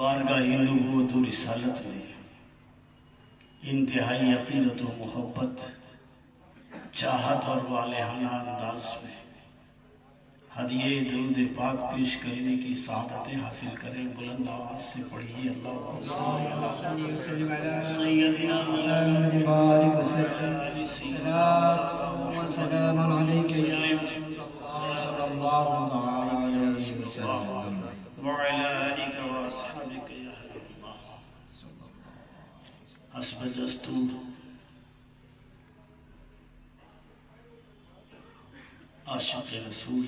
बारगाह नबूवत और रिसालत में इंतहाई अक़ीदत और मोहब्बत, चाहत और वालेहाना अंदाज में हदिये दुरूद पाक पेश करने की सआदतें हासिल करें। बुलंद आवाज़ से पढ़िए अल्लाहुम्मा सल्ली अला सय्यदिना मुहम्मद बारिक वसल्लम अलैहि सल्लल्लाहु अलैहि वसल्लम व अला आलिका व अस्हाबिका या हबीबल्लाह। हस्ब दस्तूर आशिक़ रसूल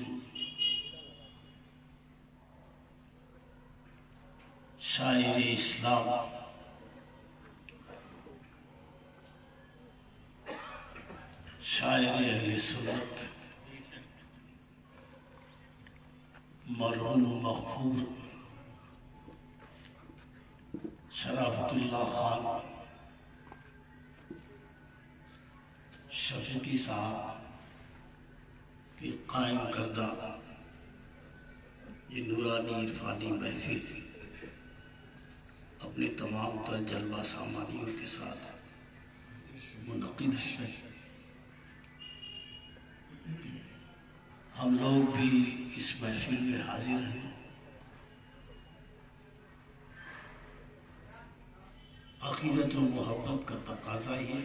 शायर इस्लाम शायर अहले सुन्नत मरहूम मग़फ़ूर शराफतुल्लाह खान शफ़ीक़ी साहब की कायम करदा ये नूरानी इरफानी महफिल अपने तमाम तर जलवा सामानियों के साथ मुनक़िद है। हम लोग भी इस महफिल में हाजिर हैं। अक़ीदत और मोहब्बत का तक़ाज़ा ये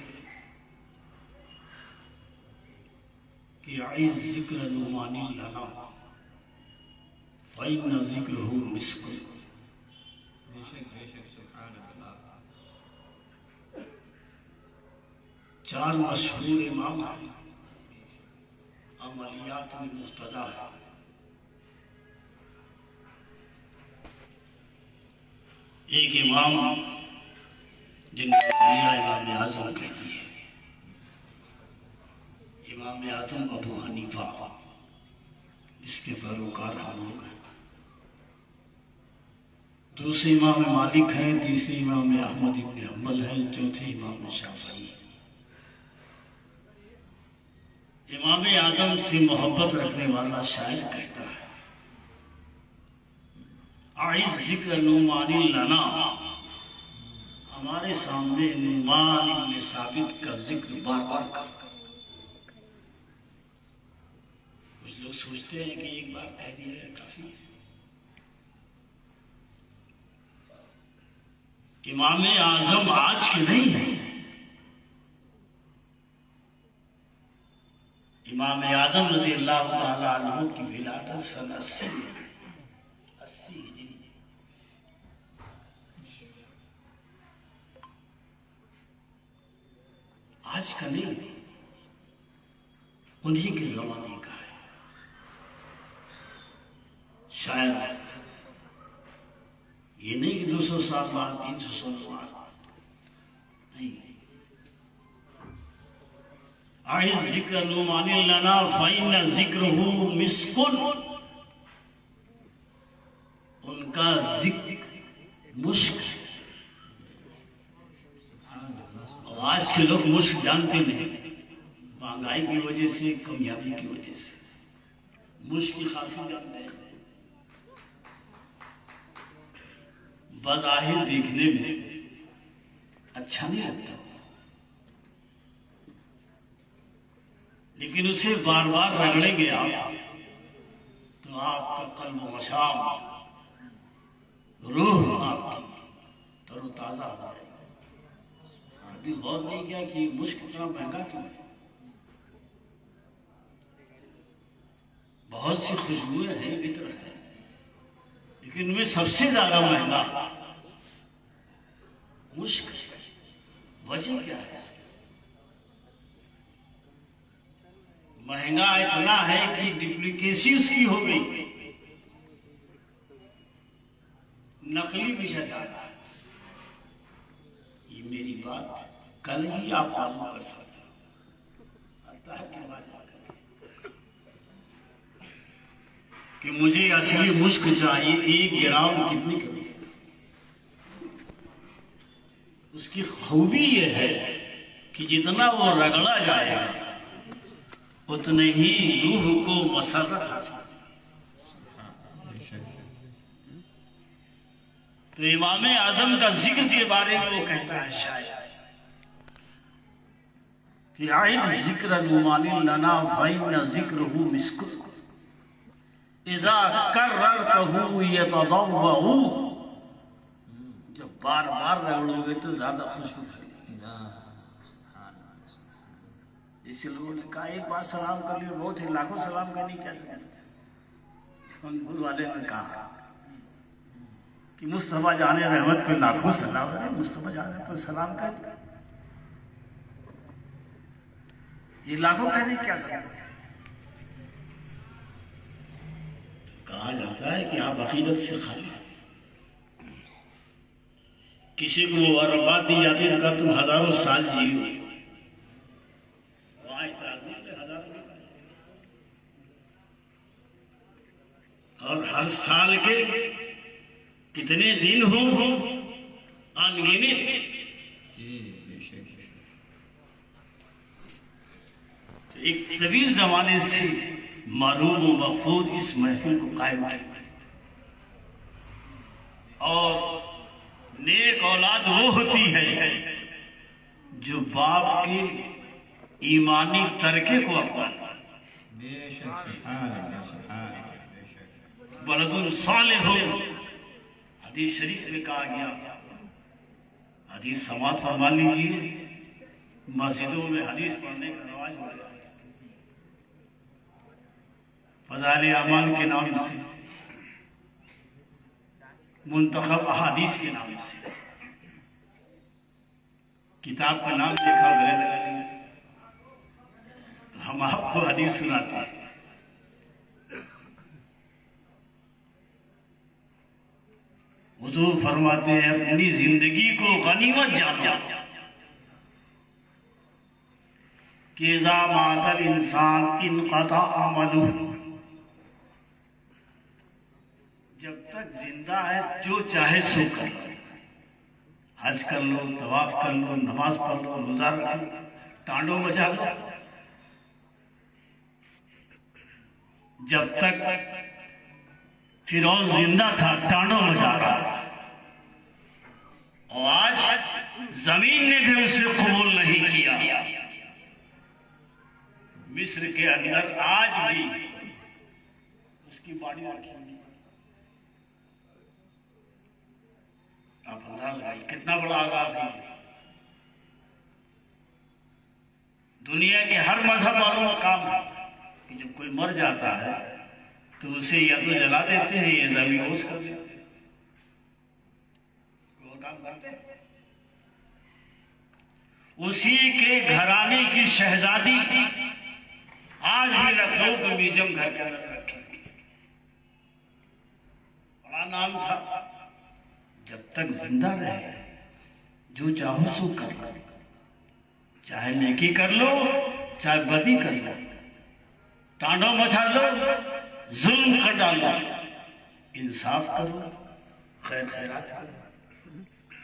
कि आइज़ ज़िक्र नुमानी लना वइन्न ज़िक्रुहु मिस्कुन। चार मशहूर इमाम हैं, अमलियात में मुक़्तदा है। एक इमाम जिनको दुनिया इमाम आज़म कहती है, इमाम आज़म अबू हनीफा, जिसके पैरोकार हम लोग हैं। दूसरे इमाम मालिक हैं, तीसरे इमाम अहमद इब्न हम्बल हैं, चौथे इमाम शाफ़ई। इमाम आज़म से मोहब्बत रखने वाला शायर कहता है, आइज़ ज़िक्र नुमानी लना, हमारे सामने नुमान इब्न साबित का जिक्र बार बार कर। कुछ लोग सोचते हैं कि एक बार कह दिया है काफी है। इमाम आज़म आज के नहीं है। इमाम आज़म रज़ियल्लाहु ताला अन्हु की विलादत सन 80 आज का नहीं, उन्हीं के ज़माने का है। शायद ये नहीं कि 200 साल बाद 300 साल बाद नहीं। आइज़ ज़िक्र नुमानी लना फ़इन्न ज़िक्रुहु मिस्कुन, उनका जिक्र मुश्क है। और आज के लोग मुश्क जानते नहीं, महंगाई की वजह से, कामयाबी की वजह से मुश्क की खासियत जानते हैं। बज़ाहिर देखने में अच्छा नहीं लगता, लेकिन उसे बार बार रगड़ेंगे आप तो आपका कल्ब मशाम, रूह आपकी तरोताजा हो जाएगी। कभी गौर नहीं किया कि मुश्क इतना महंगा क्यों है? बहुत सी खुशबुएं हैं, इत्र है, लेकिन उनमें सबसे ज्यादा महंगा मुश्क है। वजह क्या है? महंगा इतना है कि डुप्लीकेसी उसकी हो गई, नकली विषय ज्यादा है। ये मेरी बात कल ही आप मालूम कर सकते कि मुझे असली मुश्क चाहिए। 1 ग्राम कितनी कमी है? उसकी खूबी यह है कि जितना वो रगड़ा जाएगा उतने ही रूह को मसरत हासिल। तो इमाम आजम का जिक्र के बारे में वो कहता है शायद कि आयद जिक्र लना फाइन जिक्रहु मिस्क इज़ा कर्ररतहु यतदव्वउ। जब बार बार रगड़ोगे तो ज्यादा खुशबू फैलेगी। इसी लोगों ने कहा एक बार सलाम कर लिया बहुत ही, लाखों सलाम करने क्या जरूरत है? गुरु वाले ने कहा कि मुस्तफा जाने रहमत पे लाखों सलाम है, मुस्तफा जाने पर सलाम कर, ये लाखों कहने क्या जरूरत है? कहा जाता है कि आप अकीदत से खाली। किसी को मुबारकबाद दी जाती है तो कहा तुम हजारों साल जियो, और हर साल के कितने दिन हो अनगिनत। तो एक तवील जमाने से मरूम व मफूद इस महफिल को कायम किया, और नेक औलाद वो होती है जो बाप के ईमानी तरके को अपनाती है। बलदुन सालिह, हदीस शरीफ में कहा गया, हदीस समात फरमा लीजिए, मस्जिदों में हदीस पढ़ने का रवाज हो गया फज़ाइल अमाल के नाम से, मुंतखब अहादीस के नाम से। किताब का नाम लिखा गले लगा लिया, हम आपको हदीस सुनाते हैं। हुजूर फरमाते हैं अपनी जिंदगी को गनीमत जानो कि इज़ा मातल इंसान इनक़ता अमलुहु। जब तक जिंदा है जो चाहे सो कर लो, हज कर लो, तवाफ कर लो, नमाज पढ़ लो, रोजा रख लो, टांडो मचा लो। जब तक फिरौन जिंदा था टांडो मचा रहा था, और आज जमीन ने भी उसे कबूल नहीं किया। मिस्र के अंदर आज भी उसकी बॉडी रखी हुई। आप अंदाजा लगाइए कितना बड़ा आजाद है। दुनिया के हर मजहब वालों का काम है कि जब कोई मर जाता है तो उसे या तो जला देते हैं या जमीन ओस कर देते हैं। वो काम करते हैं। उसी के घराने की शहजादी आज भी लखनऊ के म्यूजियम घर के अंदर रखी हुई है। बड़ा नाम था। जब तक जिंदा रहे जो चाहो सो कर लो, चाहे नेकी कर लो चाहे बदी कर लो, टांडो मचा लो, जुल्म कर डालो, इंसाफ करो, खैर खैरात करो,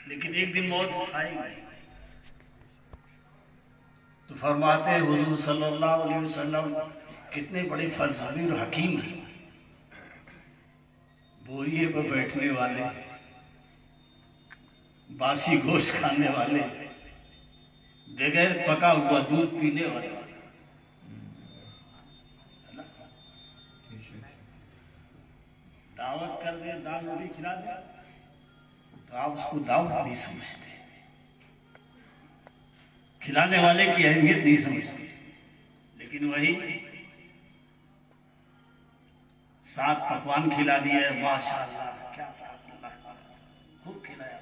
लेकिन एक दिन मौत आएगी। तो फरमाते हुजूर सल्लल्लाहु अलैहि वसल्लम कितने बड़े फलसफी और हकीम हैं। बोरिए पर बैठने वाले बासी गोश्त खाने वाले, बगैर पका हुआ दूध पीने वाले, दावत कर दे, दाल रोटी खिला दे तो आप उसको दावत नहीं समझते, खिलाने वाले की अहमियत नहीं समझते। लेकिन वही 7 पकवान खिला दिए, माशाअल्लाह क्या खूब खिलाया।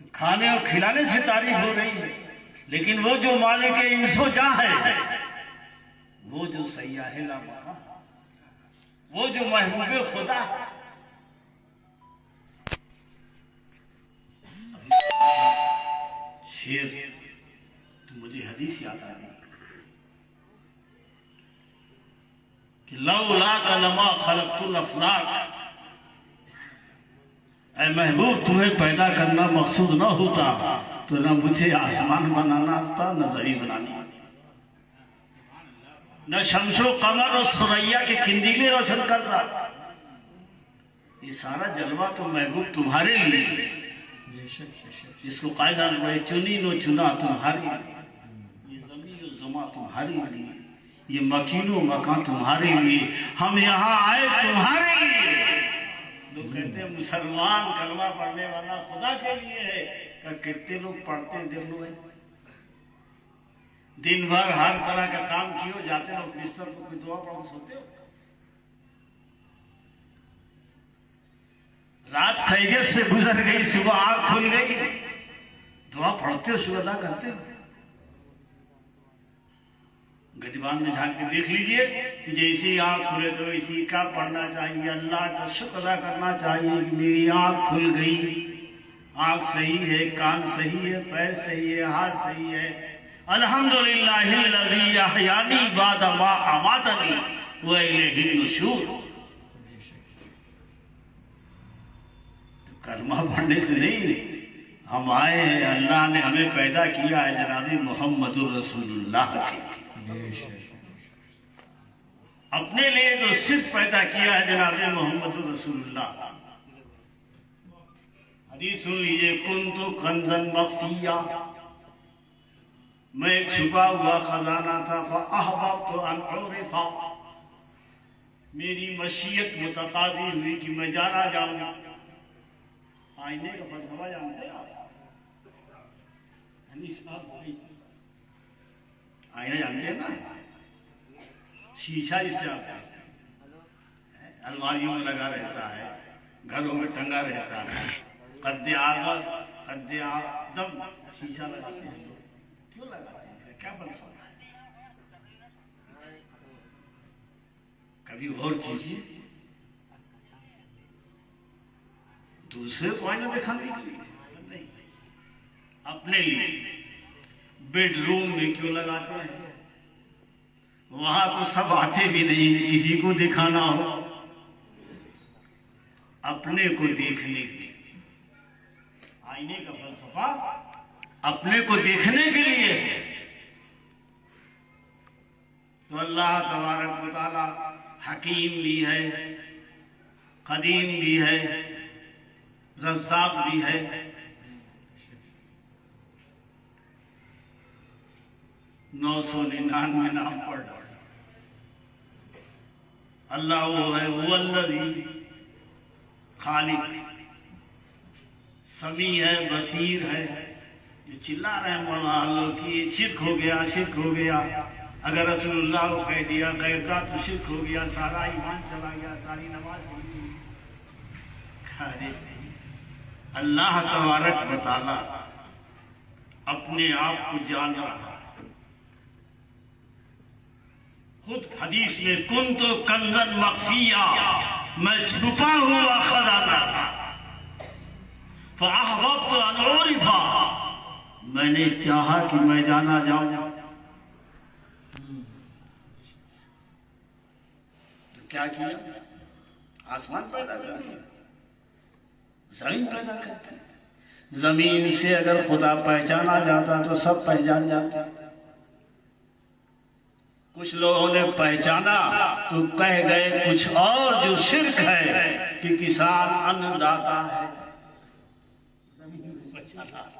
तो खाने और खिलाने से तारीफ हो रही है, लेकिन वो जो मालिक इंसो जा है, वो जो सयाहे ला मका, वो जो महबूबे खुदा, शेर तो मुझे हदीस याद आ गई कि लौला कलमा खलक़तुल अफ़लाक, ऐ महबूब तुम्हें पैदा करना मकसूद न होता तो न मुझे आसमान बनाना आता, न ज़मीन बनानी, न शम्सो कमर और सुरैया के किंदीले रोशन करता। ये सारा जलवा तो महबूब तुम्हारे लिए, जिसको कायदा ने चुनी नो चुना तुम्हारी, ये ज़मीन और ज़मा तुम्हारे लिए, ये मकीनो मकान तुम्हारे लिए, हम यहाँ आए तुम्हारे लिए। लोग कहते हैं मुसलमान कलमा पढ़ने वाला खुदा के लिए है, कितने लोग पढ़ते हैं देख लो भाई, दिन भर हर तरह का काम किए जाते हो, बिस्तर को कोई दुआ पढ़ सोते हो, रात खैरियत से गुजर गई, सुबह आंख खुल गई, दुआ पढ़ते हो, शुक्र अदा करते हो। गजबान में झांक के देख लीजिए कि जैसी आंख खुले तो इसी का पढ़ना चाहिए, अल्लाह का शुक्र अदा करना चाहिए कि मेरी आंख खुल गई, आंख सही है, कान सही है, पैर सही है, हाथ सही है, अल्हम्दुलिल्लाहिल्लज़ी अहयानी बाद मा अमातनी व इलैहिन नुशूर। तो कलमा पढ़ने से नहीं, हम आए हैं, अल्लाह ने हमें पैदा किया है जनाब मोहम्मदुर रसूलुल्लाह के लिए, अपने लिए तो सिर्फ पैदा किया है जनाब मोहम्मदुर रसूलुल्लाह। हदीस सुन लीजिए, कुन्तु कंज़न मख्फिया, मैं एक छुपा हुआ खजाना था, फ़अहबब्तु अन उरिफ़ा, मेरी मशीयत मुतकाज़ी हुई कि मैं जाना जाऊं। आईने का फलसफा जानते हैं आप? आईना जानते हैं ना, शीशा जिससे आप अलमारियों में लगा रहता है, घरों में टंगा रहता है, कद्दे आदम शीशा लगाते हैं, क्यों लगाते हैं, क्या फलसफा है? कभी गौर कीजिए, दूसरे को आईना दिखाने के लिए नहीं, अपने लिए। बेडरूम में क्यों लगाते हैं? वहां तो सब आते भी नहीं, किसी को दिखाना हो, अपने को देखने के लिए। आईने का फलसफा अपने को देखने के लिए है। तो अल्लाह तबारक व तआला हकीम भी है, कदीम भी है, रज़्ज़ाक़ भी है। नौ 999 नाम पढ़ डाले। अल्लाह वो है, वल्लज़ी खालिक, समी है, बसीर है। जो चिल्ला रहे हैं मौला अल्लाह की शिर्क हो गया, शिर्क हो गया, अगर रसूलुल्लाह को कह दिया गैर का तो शिर्क हो गया, सारा ईमान चला गया, सारी नमाज हो गई। अल्लाह तबारक व तआला अपने आप को जान रहा है। खुद हदीस में कुन्तु कंज़न मख्फिया, मैं छुपा हुआ खजाना था, फ़अहबब्तु अन उरिफ़ा, मैंने चाहा कि मैं जाना जाऊं। तो क्या किया? आसमान पैदा कर दिया, जमीन पैदा करते। जमीन से अगर खुदा पहचाना जाता तो सब पहचान जाते। कुछ लोगों ने पहचाना तो कह गए कुछ और जो शिर्क है, कि किसान अन्नदाता है, जमीन को बचाता है।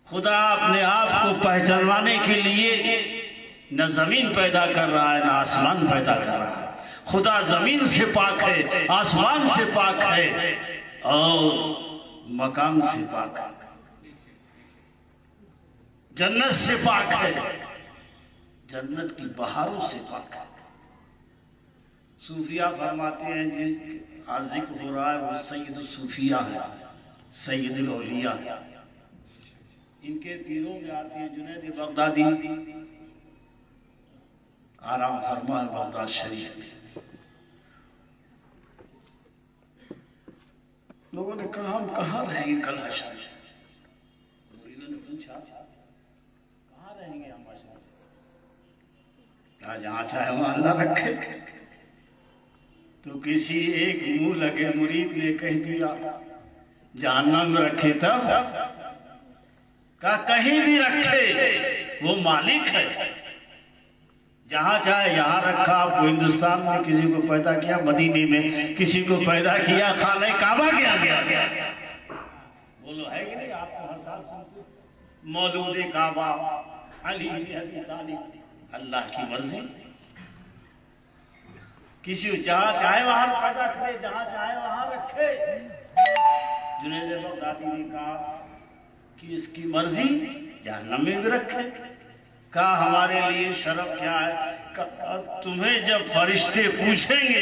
खुदा अपने आप को पहचानवाने के लिए न जमीन पैदा कर रहा है, न आसमान पैदा कर रहा है। खुदा जमीन से पाक है, आसमान से पाक है और मकान से पाक है, जन्नत से पाक है, जन्नत की बहारों से पाक है। सूफिया फरमाते हैं जिस आज जिक्र हो रहा है वो सैयद सूफिया है, सैयद औलिया है। इनके पीरों में आते हैं जुनैद बगदादी, आराम फरमा है बगदाद शरीफ में। लोगों ने कहा हम कहाँ रहेंगे कल हशर में? मुरीदों ने पूछा कहाँ रहेंगे हम हशर में? कहा जहाँ चाहे वहाँ अल्लाह रखे। तो किसी एक मुंह लगे मुरीद ने कह दिया जहन्नम में रखे तब? कहा कहीं भी रखे वो मालिक है, जहां चाहे यहाँ रखा। आपको हिंदुस्तान में किसी को पैदा किया, मदीने में किसी को पैदा किया, खाने काबा गया। बोलो है कि नहीं? आप तो हर साल सुनते मौलूद काबा, अली अबी तालिब, अल्लाह की मर्जी। किसी को जहाँ चाहे वहां पैदा करे, जहाँ चाहे वहां रखे। जुनैद बगदादी ने कहा कि इसकी मर्जी जहन्नम में भी रखे। कहा हमारे लिए शरफ क्या है? तुम्हें जब फरिश्ते पूछेंगे,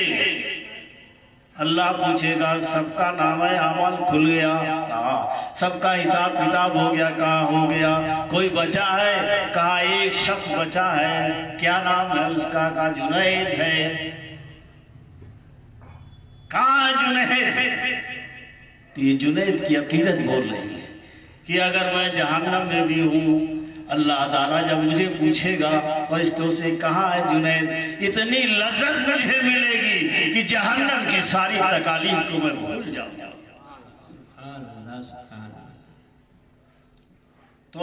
अल्लाह पूछेगा सबका नाम है अमल खुल गया? कहा सबका हिसाब किताब हो गया? कहा हो गया। कोई बचा है? कहा एक शख्स बचा है। क्या नाम है उसका? कहा जुनैद है। कहा जुनैद? तो ये जुनैद की अकीदत बोल रही है कि अगर मैं जहन्नम में भी हूँ, अल्लाह ताला जब मुझे पूछेगा फरिश्तों से कहाँ है जुनैद, इतनी लज्जत मुझे मिलेगी कि जहन्नम की सारी तकालीफ को मैं भूल जाऊंगा। तो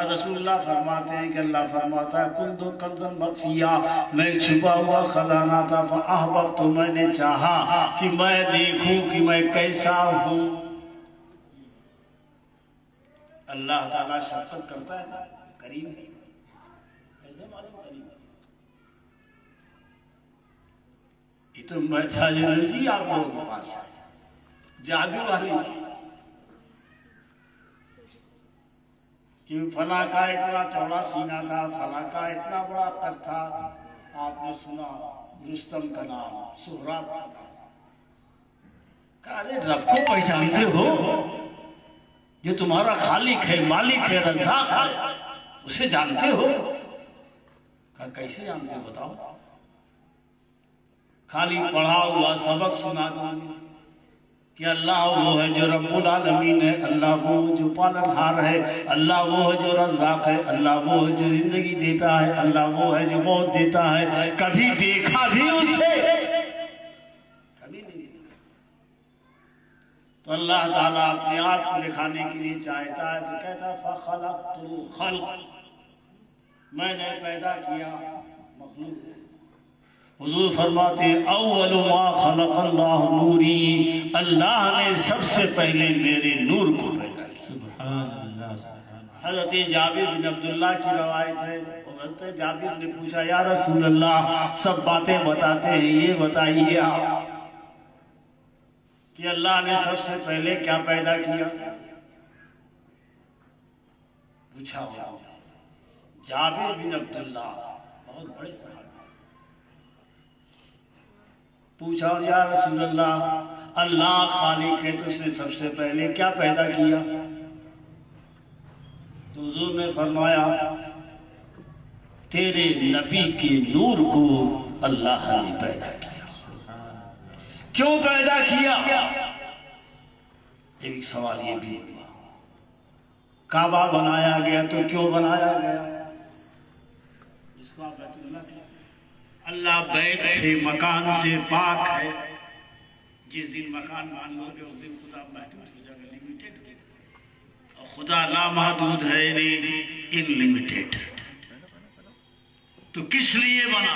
रसूलुल्लाह फरमाते हैं कि अल्लाह फरमाता है कुंतु कंज़न मख़फ़िया, मैं छुपा हुआ खजाना था। फ़अहबब्तु, मैंने चाहा कि मैं देखूं कि मैं कैसा हूँ। अल्लाह ताला शफ़क़त करता है, करीम है। कैसे मालूम करीम है? ये तो मैथोलॉजी आप लोगों के पास है, जादू वाली कि फला का इतना चौड़ा सीना था, फला का इतना बड़ा कद था। आपने सुना रुस्तम का नाम, सोहराब का नाम। अरे रब को पहचानते हो? जो तुम्हारा खालिक है, मालिक है, रज़्ज़ाक़ है, उसे जानते हो? कहा कैसे जानते हो बताओ? खाली पढ़ा हुआ सबक सुना दूंगी कि अल्लाह वो है जो रब्बुल आलमीन है, अल्लाह वो जो पालनहार है, अल्लाह वो है जो रज़्ज़ाक़ है, अल्लाह वो है जो जिंदगी देता है, अल्लाह वो है जो मौत देता है। कभी देखा भी उसे? कभी नहीं। तो अल्लाह ताला अपने आप को दिखाने के लिए चाहता है तो कहता है फ़ख़लक़तुल ख़ल्क़, मैंने पैदा किया मखलूक। हुजूर फरमाते हैं अव्वलु मा ख़लक़ल्लाहु नूरी, अल्लाह ने सबसे पहले मेरे नूर को पैदा किया। हज़रत जाबिर बिन अब्दुल्लाह की रवायत है, हज़रत जाबिर ने पूछा या रसूल अल्लाह, सब बातें बताते हैं, ये बताइए आप कि अल्लाह ने सबसे पहले क्या पैदा किया? पूछा जाबिर बिन अब्दुल्लाह, बहुत बड़े सहाबी। पूछा या रसूल अल्लाह, अल्लाह खालिक है तो उसने सबसे पहले क्या पैदा किया? तो हुजूर ने फरमाया तेरे नबी के नूर को अल्लाह ने पैदा किया। क्यों पैदा किया? एक सवाल ये भी हुआ। काबा बनाया गया तो क्यों बनाया गया? जिसको आप अल्लाह बैत से, मकान से पाक है। जिस दिन मकान मान लोगे उस दिन खुदा महदूद हो जाएगा, लिमिटेड हो जाएगा। और खुदा लामहदूद है, इनलिमिटेड। तो किस लिए बना?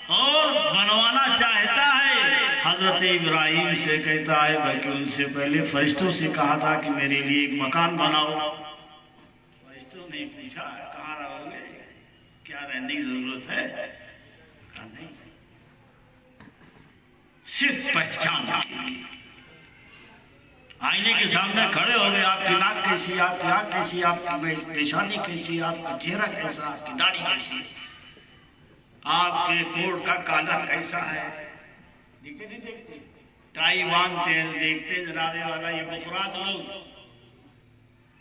और बनवाना चाहता है। हजरत इब्राहिम से कहता है, बल्कि उनसे पहले फरिश्तों से कहा था कि मेरे लिए एक मकान बनाओ। फरिश्तों ने पूछा कहाँ रहोगे, क्या रहने की जरूरत है? कहा नहीं, सिर्फ पहचान के लिए। आईने के सामने खड़े हो गए, आपकी नाक कैसी, आपकी आंख कैसी, आपकी पेशानी कैसी, आपका चेहरा कैसा, आपकी दाढ़ी कैसी, आपके कोट का कलर कैसा है, देखते नहीं देखते? टाई बांधते हैं, देखते जनाबे वाला ये मुखरात लोग।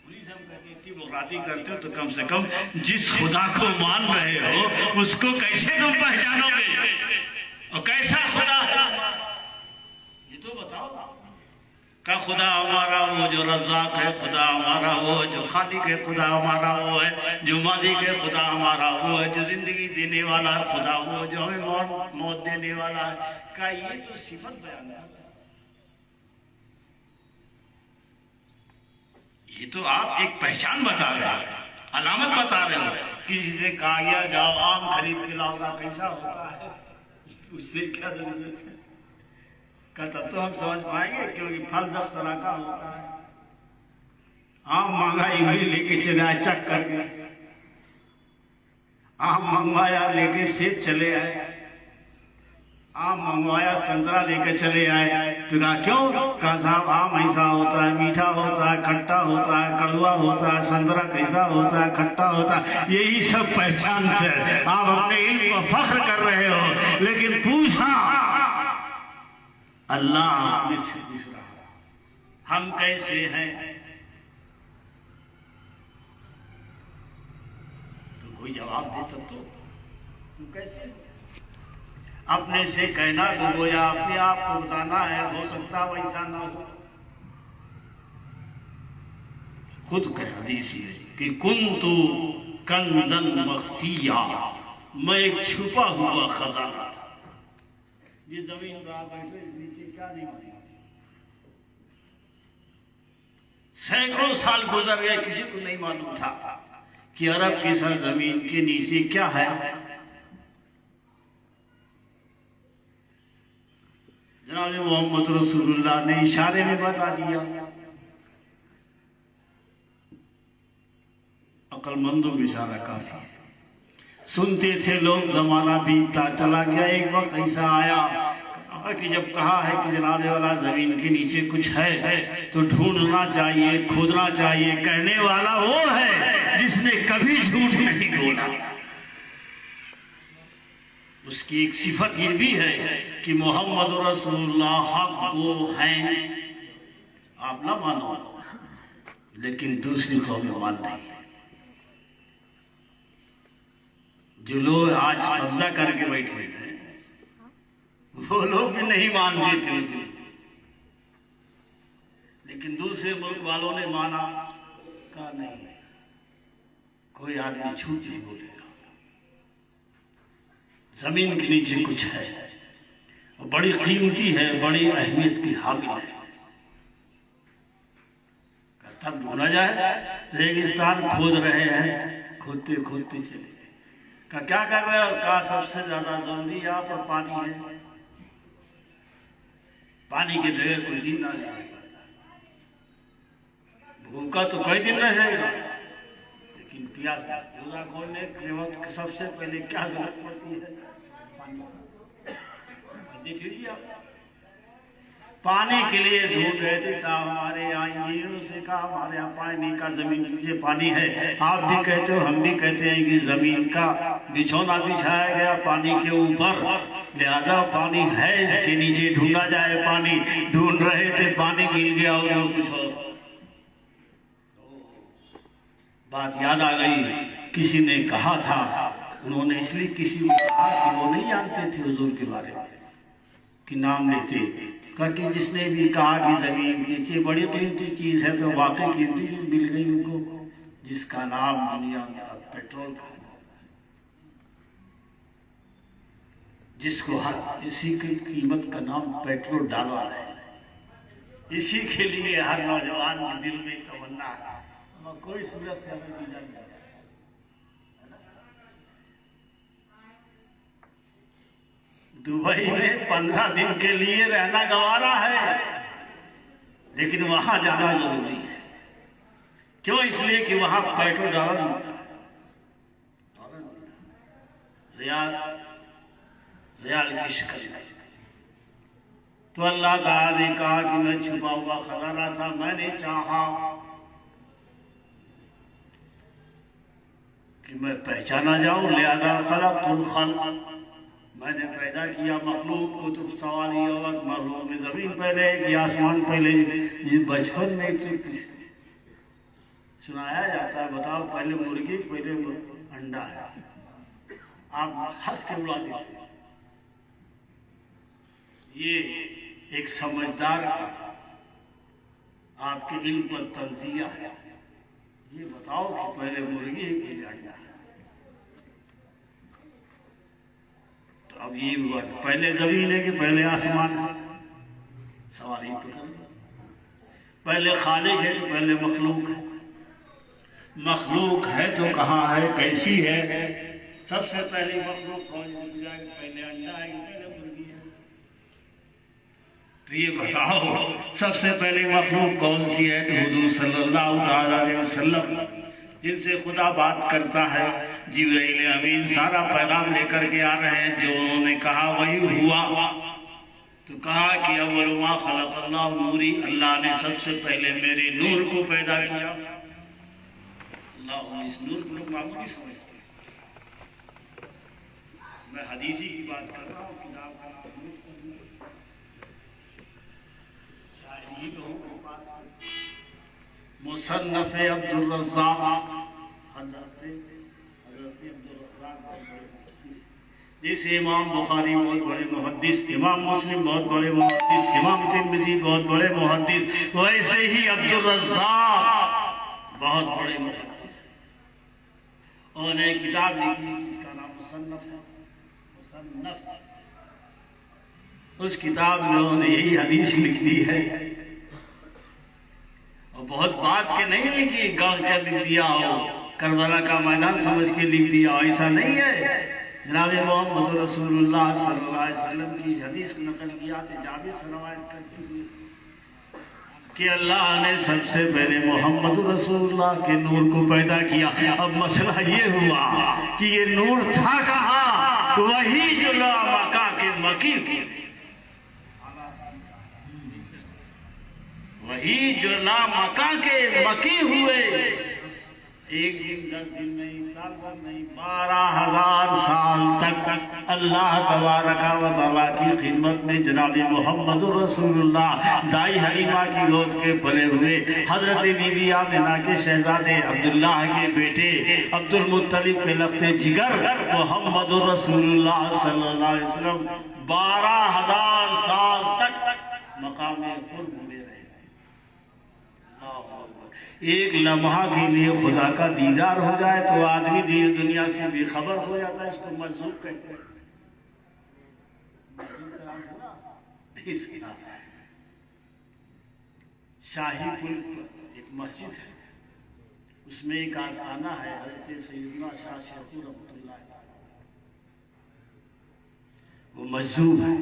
पुलिस हम कहते इतनी मुखराती करते हो तो कम से कम जिस खुदा को मान रहे हो उसको कैसे तुम पहचानोगे, और कैसा खुदा है ये तो बताओ। का खुदा हमारा वो जो रज़्ज़ाक़ है, खुदा हमारा वो जो खालिक है, खुदा हमारा वो है जो मालिक है, खुदा हमारा वो है जो जिंदगी देने वाला है, खुदा वो जो हमें मौत देने वाला है। का ये तो सिफत बयान है, ये तो आप एक पहचान बता रहे हो, अलामत बता रहे हो। किसी से कहा गया जाओ आम खरीद के लाओगा, कैसा होता है, उससे क्या जरूरत है? तब तो हम समझ पाएंगे, क्योंकि फल 10 तरह का होता है। आम मांगा, इमली लेके चले आए चक करके, आम मंगवाया लेके सेब चले आए, आम मंगवाया संतरा लेके चले आए। तो कहा क्यों? कहा साहब आम ऐसा होता है, मीठा होता है, खट्टा होता है, कड़वा होता है, संतरा कैसा होता है, खट्टा होता है। यही सब पहचान है। आप अपने इल्म पर फख्र कर रहे हो, लेकिन पूछा अल्लाह अपने से पूछ रहा है हम कैसे हैं? तो कोई जवाब दे तब तो तुम कैसे हो? अपने से कहना तो गोया अपने आप को बताना है, हो सकता वैसा ना हो। खुद कह हदीस में कि कुन्तु कंज़न मख्फिया, मैं एक छुपा हुआ खजाना था। ये जमीन पर आप बैठे नीचे क्या नहीं मालूम, सैकड़ों साल गुजर गए, किसी को नहीं मालूम था कि अरब की सरजमीन के नीचे क्या है। जनाब मोहम्मद रसूलुल्लाह ने इशारे में बता दिया। अक्लमंदों में इशारा काफी है। सुनते थे लोग, जमाना बीतता चला गया। एक वक्त ऐसा आया कि जब कहा है कि जनाब वाला जमीन के नीचे कुछ है तो ढूंढना चाहिए, खोदना चाहिए। कहने वाला वो है जिसने कभी झूठ नहीं बोला। उसकी एक सिफत ये भी है कि मोहम्मद रसूलुल्लाह हक को हैं, आप ना मानो, लेकिन दूसरी कौमें मान रही है। जो लोग आज कब्जा करके बैठे हैं वो लोग भी नहीं मानते थे उसे, लेकिन दूसरे मुल्क वालों ने माना। कहा नहीं, कोई आदमी झूठ नहीं बोलेगा, जमीन के नीचे कुछ है और बड़ी कीमती है, बड़ी अहमियत की हामिल है। तब ढूंढा जाए। रेगिस्तान खोद रहे हैं, खोदते खोदते चले। का क्या कर रहे हो? कहा सबसे ज्यादा जरूरी यहाँ पर पानी है, पानी के बगैर कोई जिंदा नहीं है। भूखा तो कई दिन रहेगा, लेकिन प्यास रोजा खोलने के वक्त सबसे पहले क्या जरूरत पड़ती है? पानी। देख लीजिए आप, पानी के लिए ढूंढ रहे थे साहब। हमारे यहाँ इंजीनियरों से कहा हमारे यहाँ पानी का जमीन के नीचे पानी है। आप भी कहते हो, हम भी कहते हैं कि जमीन का बिछौना बिछाया गया पानी के ऊपर, लिहाजा पानी है, इसके नीचे ढूंढा जाए। पानी ढूंढ रहे थे, पानी मिल गया और वो कुछ और बात याद आ गई। किसी ने कहा था, उन्होंने इसलिए किसी को कहा कि वो नहीं जानते थे हुजूर के बारे में कि नाम लेते। कहा कि जिसने भी कहा कि जमीन के नीचे बड़ी कीमती चीज है, तो वाकई कीमती चीज मिल गई उनको, जिसका नाम दुनिया में अब पेट्रोल का, जिसको हर इसी की कीमत का नाम पेट्रोल डाला है। इसी के लिए हर नौजवान के दिल में तमन्ना है कोई सूरत से हमें मिल जाए। दुबई में 15 दिन के लिए रहना गवारा है, लेकिन वहां जाना जरूरी है। क्यों? इसलिए कि वहां पेट्रोल डॉलर मिलता है, रियाल की शक्ल में। तो अल्लाह ताला ने कहा कि मैं छुपा हुआ खजाना था, मैंने चाहा कि मैं पहचाना जाऊं, लिहाजा खलक़तुल खल्क़, मैंने पैदा किया मखलूक को। तुम सवाल ये होगा मखलूक में जमीन पहले कि आसमान पहले? ये बचपन में तो सुनाया जाता है, बताओ पहले मुर्गी पहले अंडा है, आप हंस के उड़ा देते। ये एक समझदार का आपके इल्म पर तंजिया है। ये बताओ कि पहले मुर्गी है पहले अंडा है? तो अब ये हुआ कि पहले जमीन है कि पहले आसमान है? सवाल ही पकड़। पहले खालिक है कि पहले मखलूक है? मखलूक है तो कहाँ है, कैसी है? सबसे पहले मखलूक कौन सी है? पहले अंडा है कि पहले मुर्गी है? तो ये बताओ सबसे पहले मखलूक कौन सी है? तो हुजूर सल्लल्लाहु अलैहि वसल्लम, जिनसे खुदा बात करता है, जिब्राइल अमीन सारा पैगाम लेकर के आ रहे हैं। जो उन्होंने कहा वही हुआ। तो कहा कि अव्वल मा खलक़ल्लाहु नूरी, अल्लाह ने सबसे पहले मेरे नूर को पैदा किया। अल्लाह, इस नूर को लोग मामूली समझते हैं। मैं हदीसी की बात कर रहा हूँ, किताब का नाम मुसन्नफ़ अब्दुल रज़्ज़ाक़, जैसे इमाम बुखारी बहुत बड़े मुहद्दिस, इमाम मुस्लिम बहुत बड़े मुहद्दिस, इमाम तिर्मिज़ी बहुत बड़े मुहद्दिस, वैसे ही अब्दुल रज़्ज़ाक़ बहुत बड़े मुहद्दिस। उन्होंने किताब लिखी जिसका नाम मुसन्नफ़ है। मुसन्नफ़, उस किताब में उन्होंने यही हदीस लिख दी है। और बहुत बात के नहीं है कि गाँव क्या लिख दिया हो, करबला का मैदान समझ के लिख दिया हो, ऐसा नहीं है। जनाब मोहम्मद रसूलुल्लाह सल्लल्लाहु अलैहि वसल्लम की हदीस को नकल किया थे, जाबिर से रवायत करती हुई कि अल्लाह ने सबसे पहले मोहम्मद रसूलुल्लाह के नूर को पैदा किया। अब मसला ये हुआ कि ये नूर था कहाँ? वही जो मक्का के मकी, वही जो मक्का के मकी हुए। एक दिन 10 दिन नहीं, साल भर नहीं, 12,000 साल तक अल्लाह तबारक व तआला की खिदमत में जनाब मोहम्मद रसूलुल्लाह दाई हलीमा की गोद के पले हुए, हजरत बीबी आमिना के शहजादे अब्दुल्लाह के बेटे अब्दुल मुत्तलिब के लखते जिगर मोहम्मद रसूलुल्लाह सल्लल्लाहु अलैहि वसल्लम 12,000 साल तक मकाम कुर्ब में रहे। एक लम्हा के लिए खुदा का दीदार हो जाए तो आदमी दुनिया से बेखबर हो जाता है। इसको मजूब कहते हैं। शाही पुल पर एक मस्जिद है, उसमें एक आस्थाना है हज़रत सैयदना शाह शेखुर रहमतुल्लाह, वो मजूब है।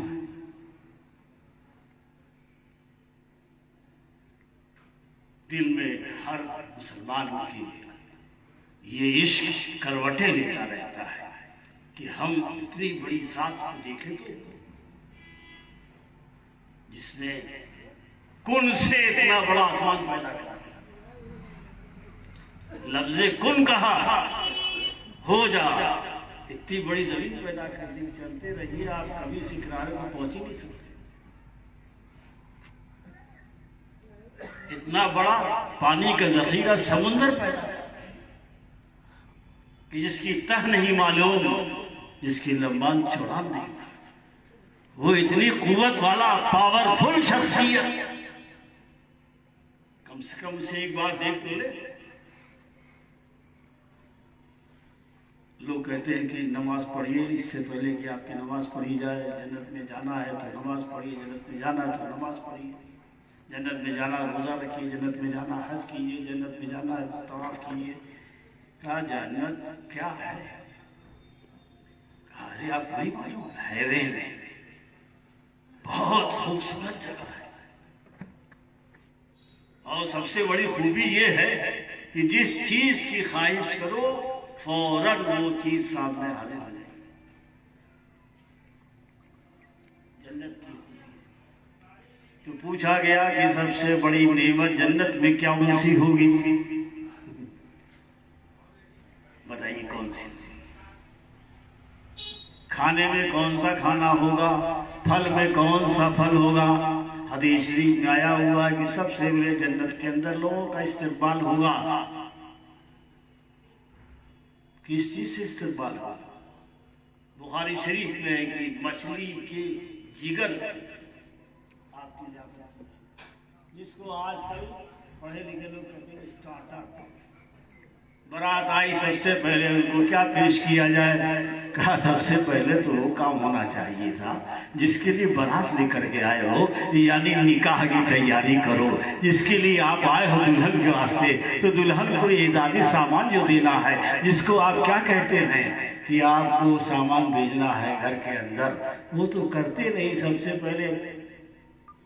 दिल में हर मुसलमान की ये इश्क करवटें लेता रहता है कि हम इतनी बड़ी जात को देखें तो, जिसने कुन से इतना बड़ा आसमान पैदा कर दिया। लफ्ज़े कुन कहा, हो जा, इतनी बड़ी जमीन पैदा कर दी। चलते रहिए, आप कभी इस किनारे को पहुंच ही नहीं सकते। इतना बड़ा पानी का जखीरा समुंदर पैदा करते हैं कि जिसकी तह नहीं मालूम, जिसकी लंबान चौड़ान नहीं मालूम। वो इतनी कुव्वत वाला पावरफुल शख्सियत, कम से कम उसे एक बार देख तो ले। लोग कहते हैं कि नमाज पढ़िए, इससे पहले कि आपकी नमाज पढ़ी जाए, जन्नत में जाना है तो नमाज पढ़िए, जन्नत में जाना है तो नमाज पढ़िए, जन्नत में जाना रोज़ा रखिए, जन्नत में जाना हज कीजिए, जन्नत में जाना है तवाफ कीजिए। कहा जन्नत क्या है? कहा अरे आपको नहीं मालूम, हेवन, खूबसूरत जगह है। और सबसे बड़ी खूबी ये है कि जिस चीज की ख्वाहिश करो फौरन वो चीज सामने हाजिर हो जाएगी। जन्नत की खूबी। तो पूछा गया कि सबसे बड़ी नेमत जन्नत में क्या कौन सी होगी? बताइए कौन सी? खाने में कौन सा खाना होगा? फल में कौन सा फल होगा? हदीस शरीफ में आया हुआ कि सबसे पहले जन्नत के अंदर लोगों का इस्तेमाल होगा। किस चीज से इस्तेमाल होगा? बुखारी शरीफ में है कि मछली के जिगर से। जिसको आजकल पढ़े लिखे लोग कहते हैं स्टार्टर। बारात आई, सबसे पहले उनको क्या पेश किया जाए? कहा सबसे पहले तो वो काम होना चाहिए था जिसके लिए बारात लेकर के आए हो, यानी निकाह की तैयारी करो। जिसके लिए आप आए हो दुल्हन के वास्ते, तो दुल्हन को एजाजी सामान जो देना है, जिसको आप क्या कहते हैं कि आपको सामान भेजना है घर के अंदर, वो तो करते नहीं। सबसे पहले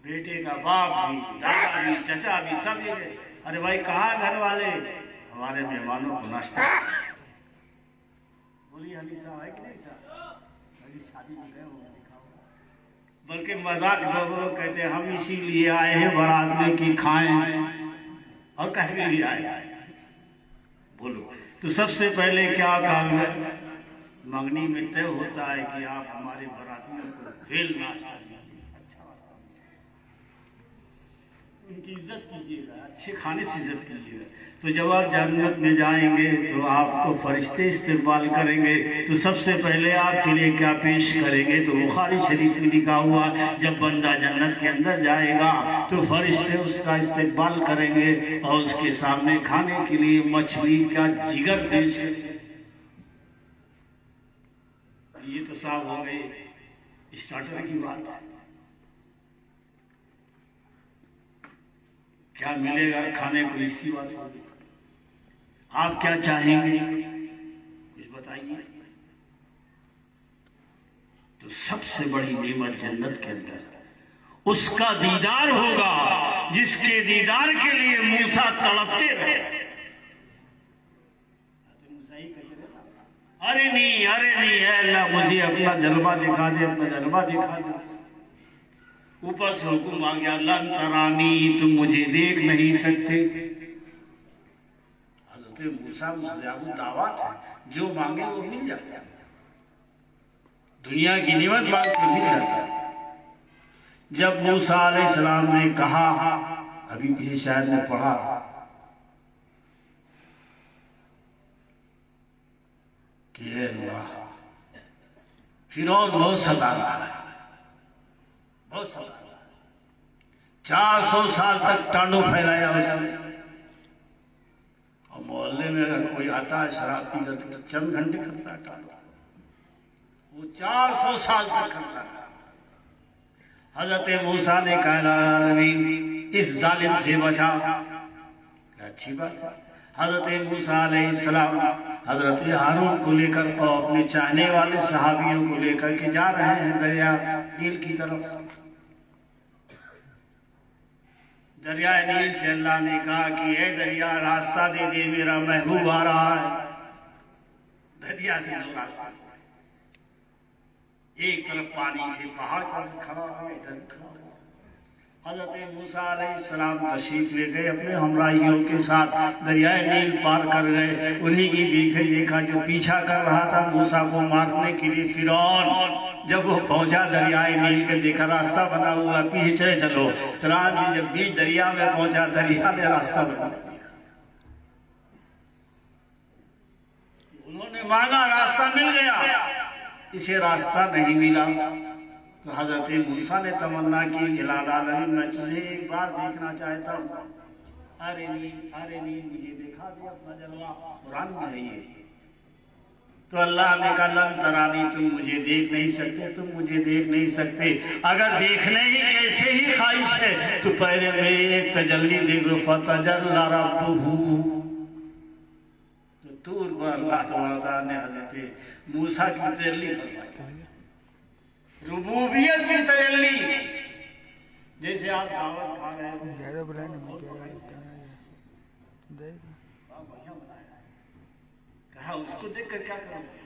बेटे का बाप भी, दादा भी, चचा भी, सब ये अरे भाई कहाँ घर वाले? हमारे मेहमानों को नाश्ता। बोलिए अली साहब है कि नहीं साहब? अभी शादी में गए होंगे, दिखाओ। बल्कि मजाक लोग कहते हैं हम इसीलिए आए हैं बारात में कि खाएं, और कह के लिए आए। बोलो तो सबसे पहले क्या काम है? मंगनी में तय होता है कि आप हमारे बारातियों को भेल नाश्ता दीजिए, अच्छा उनकी इज्जत कीजिएगा, अच्छे खाने से इज्जत कीजिएगा। तो जब आप जन्नत में जाएंगे तो आपको फरिश्ते इस्तेमाल करेंगे। तो सबसे पहले आपके लिए क्या पेश करेंगे? तो बुखारी शरीफ में लिखा हुआ जब बंदा जन्नत के अंदर जाएगा तो फरिश्ते उसका इस्तेमाल करेंगे और उसके सामने खाने के लिए मछली का जिगर पेश करेंगे। ये तो साफ हो गई स्टार्टर की बात। क्या मिलेगा खाने को, इसकी बात होगी। आप क्या चाहेंगे कुछ बताइए। तो सबसे बड़ी नेमत जन्नत के अंदर उसका दीदार होगा जिसके दीदार के लिए मूसा तड़पते रहे। अरे नहीं है अल्लाह, मुझे अपना जलवा दिखा दे, अपना जलवा दिखा दे। ऊपर से हुक्म आ गया लन तरानी, तुम मुझे देख नहीं सकते। हज़रत मूसा मुस्तजाबुद दावत है, जो मांगे वो मिल जाता है। दुनिया की निमत मांग के मिल जाता है। जब मूसा अलैहिस्सलाम ने कहा, अभी किसी शायर ने पढ़ा कि अल्लाह फिरौन बहुत सता रहा है, बहुत सता रहा है। 400 साल तक टांडो फैलाया उसने। और मोहल्ले में अगर कोई आता है शराब पी करके तो चंद घंटे करता है टांडो, वो 400 साल तक करता है। हजरत मूसा ने कहा इस जालिम से बचा, अच्छी बात है। हजरत मूसा अलैहिस्सलाम हजरत हारून को लेकर और अपने चाहने वाले सहाबियों को लेकर के जा रहे हैं दरिया नील की तरफ। दरिया नील से अल्लाह ने कहा कि ए दरिया रास्ता दे दे, मेरा महबूब आ रहा है। दरिया से दो रास्ता, एक तरफ पानी से पहाड़ तरफ खड़ा है, इधर खड़ा है। हज़रत मूसा अलैहिस्सलाम तशरीफ ले गए अपने हमराहियों के साथ, दरियाए नील पार कर गए। उन्हीं की देखा जो पीछा कर रहा था मूसा को मारने के लिए फिरौन, जब वो पहुंचा दरियाए नील के देखा रास्ता बना हुआ, पीछे चलो। चनांचे जब बीच दरिया में पहुंचा, दरिया ने रास्ता बना दिया। उन्होंने मांगा, रास्ता मिल गया, इसे रास्ता नहीं मिला। तो हजरत मूसा ने तमन्ना की, मैं तुझे एक बार देखना चाहता हूँ। अरे नील मुझे दिखा दे अपना जलवा। कुरान में है ये। तो अल्लाह ने कहा लन तरानी, तुम मुझे देख नहीं सकते, तुम मुझे देख नहीं सकते। अगर देखने ही ऐसे ही ख्वाहिश है तो पहले मेरी एक तजल्ली देख लो। फतजल्ला रब्बुहु, तो तूर पर अल्लाह तआला ने हजरत मूसा की तजल्ली फरमाई, रुबूबियत की तजल्ली। जैसे आप दावत खा रहे हो कहा उसको देख कर क्या करोगे?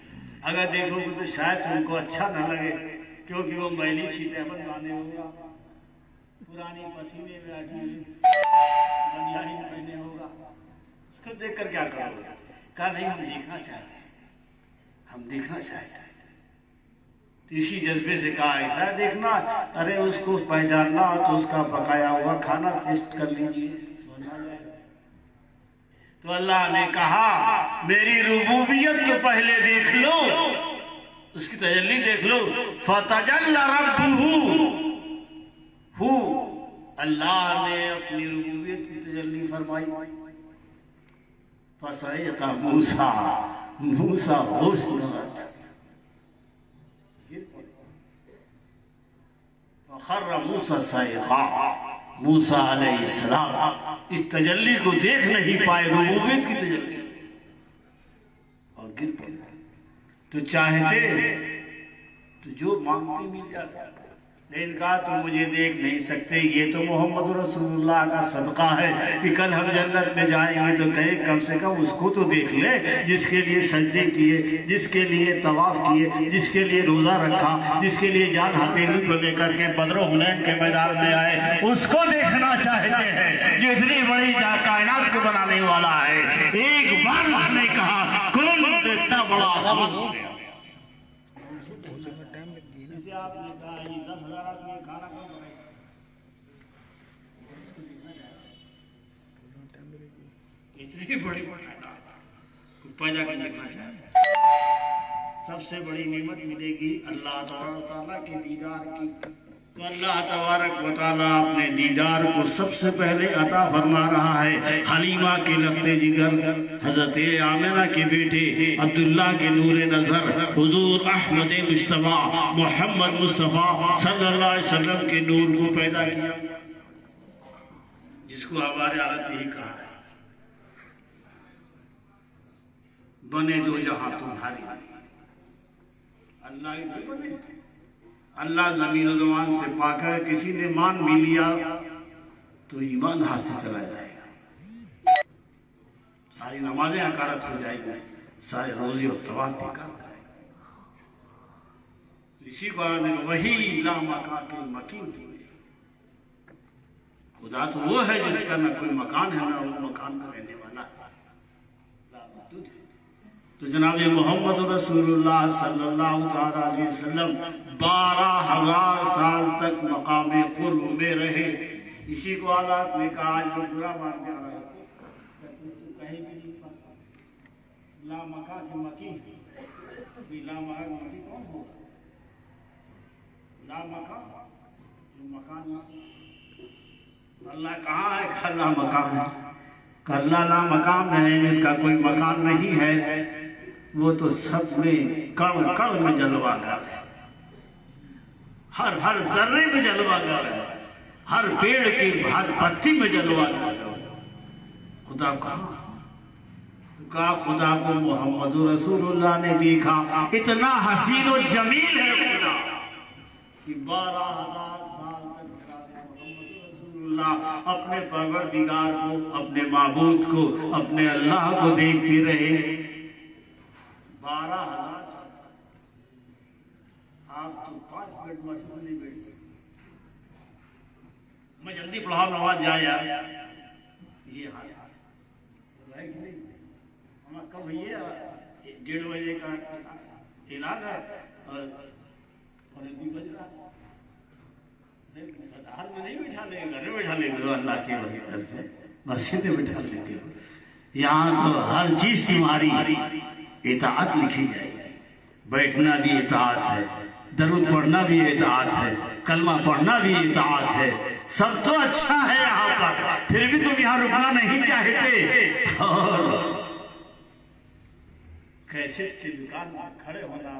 अगर देखोगे तो शायद तुमको अच्छा ना लगे, क्योंकि वो मैली सीतेबन बांधे होगा, पुरानी पसीने में बनियान पहने होगा, उसको देख कर क्या करोगे? कहा नहीं, हम देखना चाहते हैं, हम देखना चाहते हैं। तो इसी जज्बे से कहा ऐसा देखना, अरे उसको पहचानना तो उसका पकाया हुआ खाना टेस्ट कर लीजिए, समझ जाएगा। तो अल्लाह ने कहा मेरी रुबूबियत तो पहले देख लो, उसकी तजल्ली देख लो। फतजल्ला रब्बुहु, अल्लाह ने अपनी रुबूबियत की तजल्ली फरमाई। फसयका मूसा, मूसा होश न रहा, फखर्र मूसा सयका, मूसा अलैहिस्सलाम इस तजल्ली को देख नहीं पाए, रुबूबियत की तजल्ली, और गिर पड़े। तो चाहते तो जो मांगते मिल जाता, लेकिन कहा तुम मुझे देख नहीं सकते, ये तो मोहम्मद रसूलुल्लाह का सदका है कि कल हम जन्नत में जाएंगे तो कहे कम से कम उसको तो देख ले, जिसके लिए सजदे किए, जिसके लिए तवाफ किए, जिसके लिए रोजा रखा, जिसके लिए जान हथेली को लेकर के बदर हुनैन के मैदान में आए, उसको देखना चाहते हैं जो इतनी बड़ी कायनात को बनाने वाला है। एक बार उसने कहा कौन इतना बड़ा आसमान हो गया। आपने कहा 10,000 आदमी खाना कौन बनाएगा? इतनी बड़ी पैदा कर देखना चाहते, सबसे बड़ी नेमत मिलेगी अल्लाह ताला के दीदार की। तो अल्लाह तबारक व तआला अपने दीदार को सबसे पहले अता फरमा रहा है हलीमा के लफ्ते जिगर, हजरत आमिना के बेटे अब्दुल्ला के नूरे नजर, हुजूर अहमद मुश्तबा मोहम्मद मुस्तफ़ा सल्लल्लाहु अलैहि वसल्लम के नूर को पैदा किया, जिसको हमारे आलत यही कहा है बने दो जहां तुम्हारी। अल्लाह अल्लाह जमीन और ज़मान से पाकर किसी ने मान भी लिया तो ईमान हासिल चला जाएगा, सारी नमाजें हकारत हो जाएगी, सारे रोजे और तवाफ बेकार हो जाएगा। इसी को वही ला मकान के मकीन, खुदा तो वो है जिसका न कोई मकान है ना वो मकान में रहने वाला है। तो जनाब मोहम्मद रसूलुल्लाह सल्लल्लाहु अलैहि वसल्लम 12,000 साल तक मकाम कुर्ब में रहे। इसी को हालात ने कहा आज लोग बुरा मानने आ रहा है, कहीं भी नहीं ला मका की मकी, ला मका की मकी कौन होगा? ला मका जो मकान, अल्लाह कहाँ है? खल्ला मकाम है, कल्ला ला मकाम है, जिसका कोई मकान नहीं है, वो तो सब में कण कण में जलवागर है, हर हर जर्रे में जलवागर है, हर पेड़ की हर पत्ती में जलवागर है। खुदा का खुदा को मोहम्मद रसूलुल्लाह ने देखा, इतना हसीन और जमील है खुदा कि 12,000 साल तक रसूलुल्लाह अपने परवरदिगार को, अपने माबूद को, अपने अल्लाह को देखते रहे। 12,000 आप तो 5 मिनट मस्जिद में नहीं बैठ सकते। मैं जल्दी पढ़ाओ नमाज जाए यार, ये हाल है कि नहीं? हमारा कब भैया 1:30 बजे का ऐलान है और 2 बज रहा, घर में नहीं बैठा लेंगे, घर में बैठा लेंगे, अल्लाह के घर पे मस्जिद में बैठा लेंगे। यहाँ तो हर चीज तुम्हारी इताअत लिखी जाएगी, बैठना भी इताअत है, दरूद पढ़ना भी इताअत है, कलमा पढ़ना भी इताअत है, सब तो अच्छा है यहाँ पर, फिर भी तुम यहाँ रुकना नहीं चाहते और कैसेट की दुकान में खड़े होना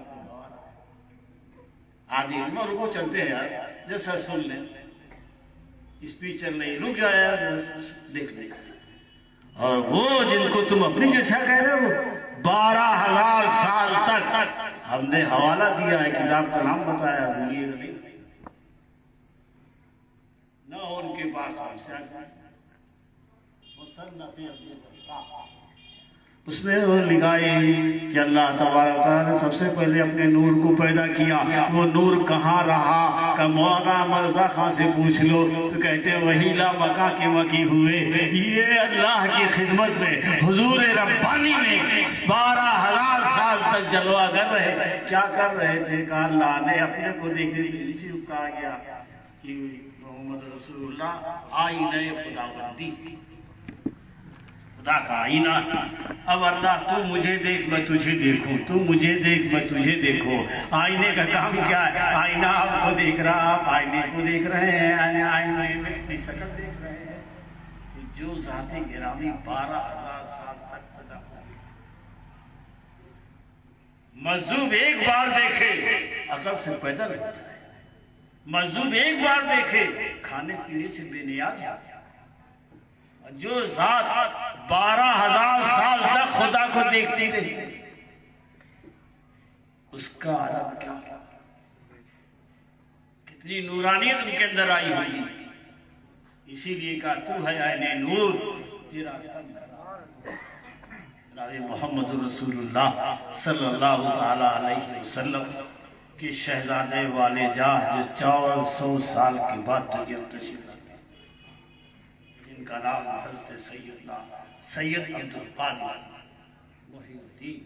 आदि उम्र को चलते हैं यार, जैसा सुन ले स्पीच चल रही, रुक जाए यार देख ले। और वो जिनको तुम अपनी जैसा कह रहे हो 12,000 साल तक हमने हवाला दिया है, किताब का नाम बताया, भूलिएगा नहीं। न और उनके पास हमसे मुसन्नफ़ अब्दुल रज़्ज़ाक़, उसमें उन्होंने लिखा है कि अल्लाह तबारक व तआला ने सबसे पहले अपने नूर को पैदा किया। वो नूर कहाँ रहा? का मौलाना मर्ज़ा खां से पूछ लो तो कहते हैं वही ला मका के मकी हुए। ये अल्लाह की खिदमत में हुजूर रब्बानी में 12,000 साल तक जलवा कर रहे। क्या कर रहे थे? कहा अल्लाह ने अपने को देखने के लिए कहा गया कि मोहम्मद रसूलुल्लाह आईने खुदाबंदी, खुदा का आईना। अब अल्लाह तू मुझे देख मैं तुझे देखूं, तू मुझे देख मैं तुझे देखूं। आईने का काम क्या है? आईना आपको देख रहा, आप आईने को देख रहे हैं, आईने में अपनी शक्ल देख रहे हैं। तो जो ज़ाते गिरामी 12,000 साल तक पैदा हो, मजदूब एक बार देखे अकल से पैदल हो जाए, मजदूब एक बार देखे खाने पीने से बेनियाज हो। जो जात 12,000 साल तक खुदा को देखती रही, उसका आलम क्या, कितनी नूरानियत उनके अंदर आई होगी। इसीलिए कहा तू है आईने नूर, तेरा सब मोहम्मद रसूलुल्लाह सल्लल्लाहु तआला अलैहि वसल्लम के शहजादे वाले जहाँ जो 400 साल के बाद दुनिया तशरीफ लाते, इनका नाम हज़रत सैयद अब्दुल कादिर मोहिउद्दीन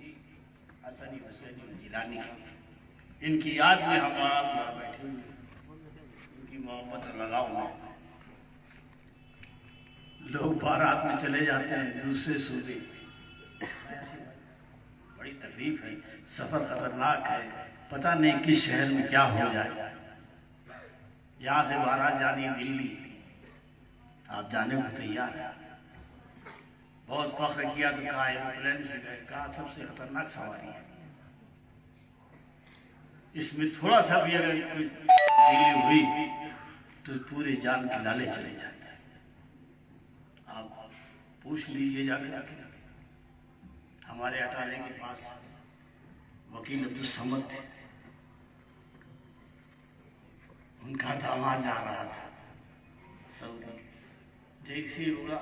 हसनी हुसैनी जिलानी। इनकी याद में हम आप यहाँ बैठे हुए, इनकी मोहब्बत और लगाव में लोग बारात में चले जाते हैं दूसरे सूबे। बड़ी तकलीफ है, सफर खतरनाक है, पता नहीं किस शहर में क्या हो जाए। यहाँ से बारात जानी दिल्ली, आप जाने को तैयार है। बहुत फख्र किया तो कहा एरोप्लेन से गए, कहा सबसे खतरनाक सवारी है, इसमें थोड़ा सा भी अगर कोई ढीली हुई तो पूरे जान के लाले चले जाते हैं। आप पूछ लीजिए जाकर, हमारे अटाले के पास वकील अब्दुल समद थे, उनका दामाद जा रहा था सऊदी, जैसे उड़ा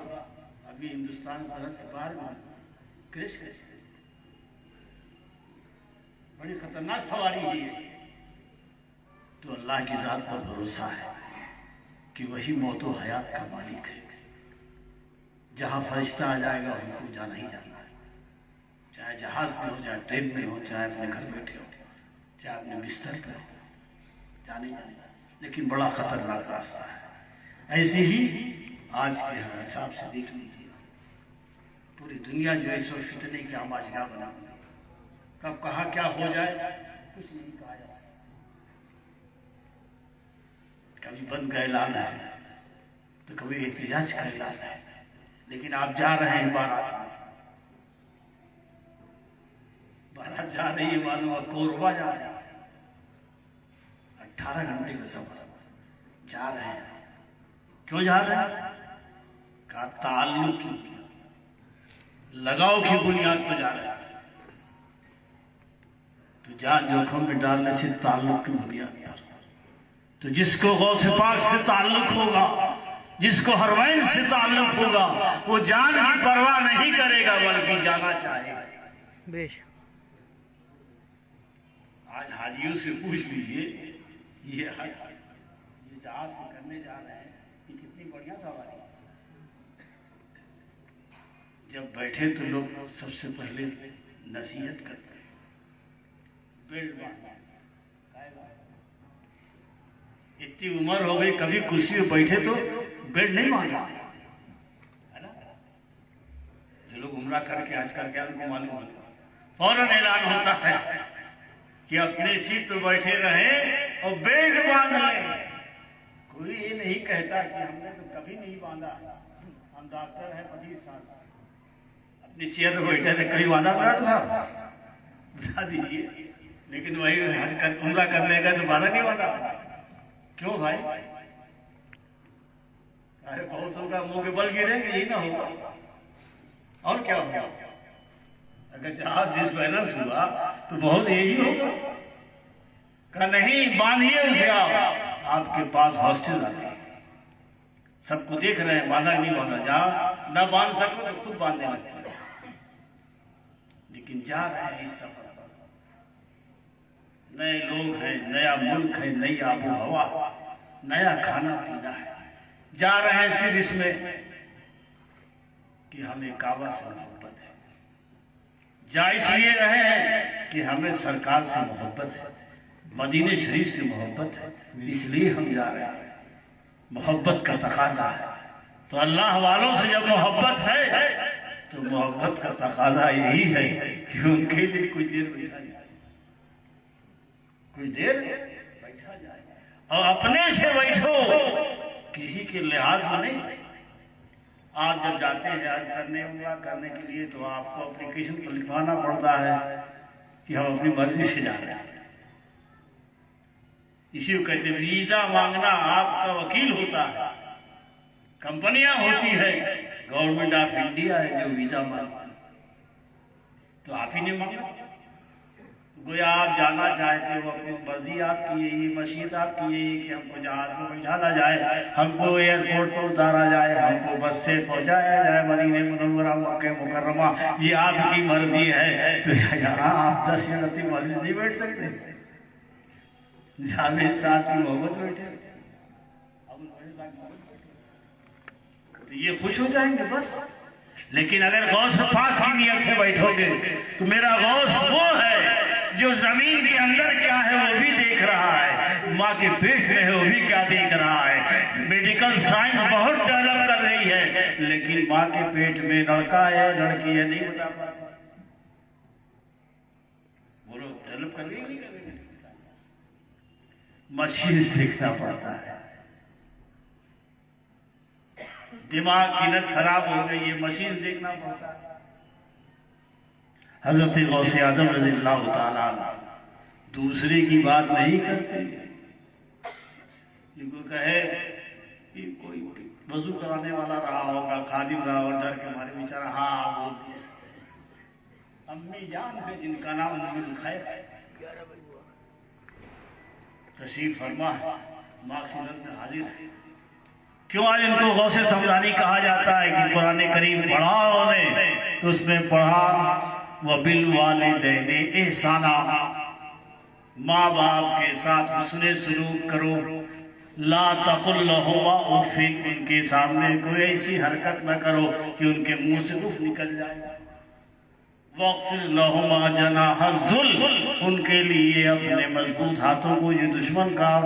अभी हिंदुस्तान सरहद से बाहर में क्रैश कर, बड़ी खतरनाक सवारी है। तो अल्लाह की ज़ात पर भरोसा है कि वही मौत व हयात का मालिक है। जहाँ फरिश्ता आ जाएगा उनको जाना ही जाना है, चाहे जहाज में हो, चाहे ट्रेन में हो, चाहे अपने घर बैठे हो, चाहे अपने बिस्तर पर हो, जाने जाने। लेकिन बड़ा खतरनाक रास्ता है। ऐसे ही आज के हिसाब से देख लीजिए, पूरी दुनिया जो है सो फितने की आमाजगाह बना, कब कहाँ क्या हो जाए कुछ नहीं कहा जा सकता। कभी बंद का ऐलान है तो कभी एहतिजाज का ऐलान है, लेकिन आप जा रहे हैं बारात में, बारात जा रही है, मालूम है कोरबा जा रहा है, 18 घंटे का सफर जा रहे हैं। क्यों जा रहे हैं? का ताल्लुक की, लगाव की बुनियाद पर जा रहे हैं। तो जान जोखिम में डालने से ताल्लुक की बुनियाद पर, तो जिसको गौसे पाक से ताल्लुक होगा, जिसको हरमैन से ताल्लुक होगा, वो जान की परवाह नहीं करेगा बल्कि जाना चाहेगा। आज हाजियों से पूछ लीजिए, ये जहाज से करने जा रहे हैं, ये कितनी बढ़िया सवारी है। जब बैठे तो लोग सबसे पहले नसीहत करते हैं, बेल्ट बांधो। इतनी उम्र हो गई, कभी कुर्सी में बैठे तो बेल्ट नहीं बांधा, है ना? जो लोग उम्रा करके आजकल क्या उनको मालूम होता, फौरन ऐलान होता है कि अपने सीट पे बैठे रहे और बेल्ट बांध लें। कोई ये नहीं कहता कि हमने तो कभी नहीं बांधा, हम डॉक्टर हैं 25 साल, अपनी चेयर पे बैठे थे, कभी बांधा बेल्ट था? बता दीजिए। लेकिन वही उम्रा करने का तो बांधा नहीं बांधा। क्यों भाई? अरे बहुत होगा, मुंह के बल गिरेंगे, यही ना होगा और क्या होगा? अगर जहाज डिसबैलेंस हुआ तो बहुत यही होगा। कहा नहीं, बांधिए उसे, आप आपके पास हॉस्टल आते हैं, सबको देख रहे हैं, बांधा नहीं बांधा, जहाँ न बांध सको तो खुद बांधने लगते हैं। लेकिन जा रहे हैं इस सफर पर, नए लोग हैं, नया मुल्क है, नई आबो हवा, नया खाना पीना है। जा रहे हैं सिर्फ इसमें कि हमें काबा से मोहब्बत है, जा इसलिए रहे हैं कि हमें सरकार से मोहब्बत है, मदीने शरीफ से मोहब्बत है, इसलिए हम जा रहे हैं। मोहब्बत का तकाजा है। तो अल्लाह वालों से जब मोहब्बत है तो मोहब्बत का तकाजा यही है कि उनके लिए कुछ देर बैठा जाए, कुछ देर बैठा जाए, और अपने से बैठो, किसी के लिहाज में नहीं। आप जब जाते हैं हज करने, उम्रा करने के लिए, तो आपको एप्लीकेशन पर लिखवाना पड़ता है कि हम अपनी मर्जी से जा रहे हैं। इसी को कहते हैं वीजा मांगना आपका वकील होता है, कंपनियां होती है, गवर्नमेंट ऑफ इंडिया है जो वीजा मांगती, तो आप ही ने मांगा। गोया आप जाना चाहते हो, अपनी मर्जी आपकी है, ये मशीद आपकी है कि हमको जहाज में बैठाना जाए, हमको एयरपोर्ट पर उतारा जाए, हमको बस से पहुंचाया जाए मदीने मुनव्वरा मक्के मुकर्रमा, ये आपकी मर्जी है। तो यहाँ आप 10 मिनट अपनी मर्जी से नहीं बैठ सकते, जावेद साहब की मोहब्बत बैठे तो ये खुश हो जाएंगे बस। लेकिन अगर गौस पाक की नियत से बैठोगे तो मेरा गौस वो है जो जमीन के अंदर क्या है वो भी देख रहा है, माँ के पेट में है वो भी क्या देख रहा है। मेडिकल साइंस बहुत डेवलप कर रही है, लेकिन माँ के पेट में लड़का है लड़की है नहीं बता पाता। बोलो डेवलप कर रही है नहीं कर रही? मशीन देखना पड़ता है, दिमाग की नस खराब हो गई है, मशीन देखना पड़ता है। हजरत गौसे आजम रज़ियल्लाहु ताला दूसरे की बात नहीं करते। इनको कहे कि कोई वजू कराने वाला रहा होगा, खादिम रहा और डर के मारे बेचारा हाँ बोल दी। अम्मी जान है जिनका नाम उम्मुल खैर है, तशरीफ फरमा है, माँ खिदमत में हाजिर है। क्यों आज इनको गौसे समदानी कहा जाता है कि कुरान करीम पढ़ा उन्होंने, तो उसमें पढ़ा व बिल वालिदैनि एहसाना, माँ बाप के साथ हुस्ने सलूक करो, ला तकुल लहुमा उफ़िन, उनके सामने कोई ऐसी हरकत न करो कि उनके मुंह से उफ निकल जाए। वक़्फ़िज़ लहुमा जनाह ज़ुल, उनके लिए अपने मजबूत हाथों को, जो दुश्मन का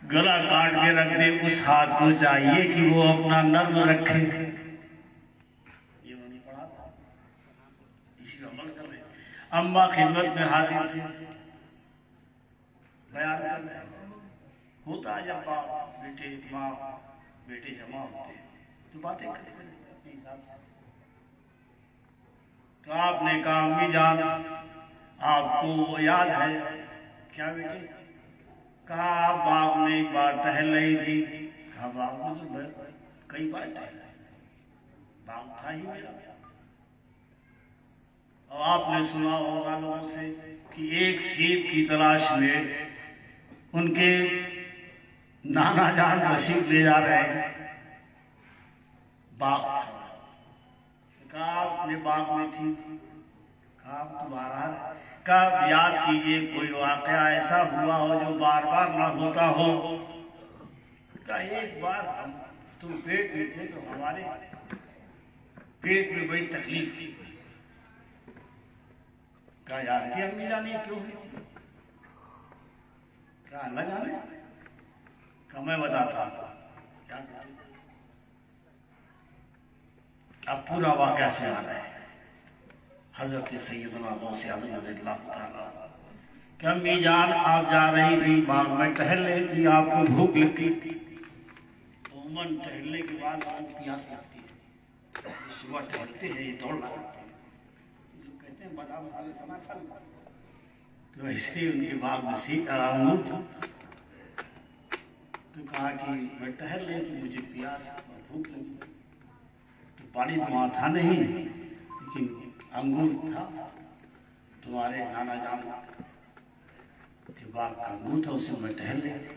गला काट के रख दे उस हाथ को चाहिए कि वो अपना नर्म रखे। ये उन्होंने पढ़ा था, इसी पर अमल कर रहे। अम्मा खिदमत में हाजिर थे, बयान कर रहे। होता है जब बाप बेटे माँ बेटे जमा होते तो बातें करते अपने हिसाब से। तो आपने कहा अम्मी जान आपको वो याद है क्या बेटे? कहा बाग में एक बार टहल रही थी। कहा बाग में तो कई बार टहला, बाग था ही मेरा। और आपने सुना होगा लोगों से कि एक सेब की तलाश में उनके नाना जान तशरीफ ले जा रहे हैं, बाग था। कहा अपने बाग में थी। कहा तुम्हारा का याद कीजिए कोई वाकया ऐसा हुआ हो जो बार बार ना होता हो। का एक बार हम तुम पेट में थे तो हमारे पेट में बड़ी तकलीफ हुई। क्या जानती अम्मी जानी क्यों हुई थी? क्या अलग आने का मैं बताता हूँ क्या। अब पूरा वाकया सुना रहे हैं। हजरत सैयदना गौसे आज़म रज़ियल्लाहु ताला कि अम्मी जान आप जा रही थी, बाग में टहल रही थी, आपको भूख लगी। तो उमन टहलने के बाद आपको प्यास लगती है, सुबह टहलते हैं ये दौड़ लगाते हैं, लोग कहते हैं बादाम खा ले चना खा ले। तो ऐसे ही उनके बाग में अंगूर था। तो कहा कि मैं टहल रही थी, मुझे प्यास और भूख लगी। तो पानी तो वहाँ था नहीं, लेकिन अंगूर था। तुम्हारे नाना जान के बाग का अंगूर था, उसे मैं टहल रही थी।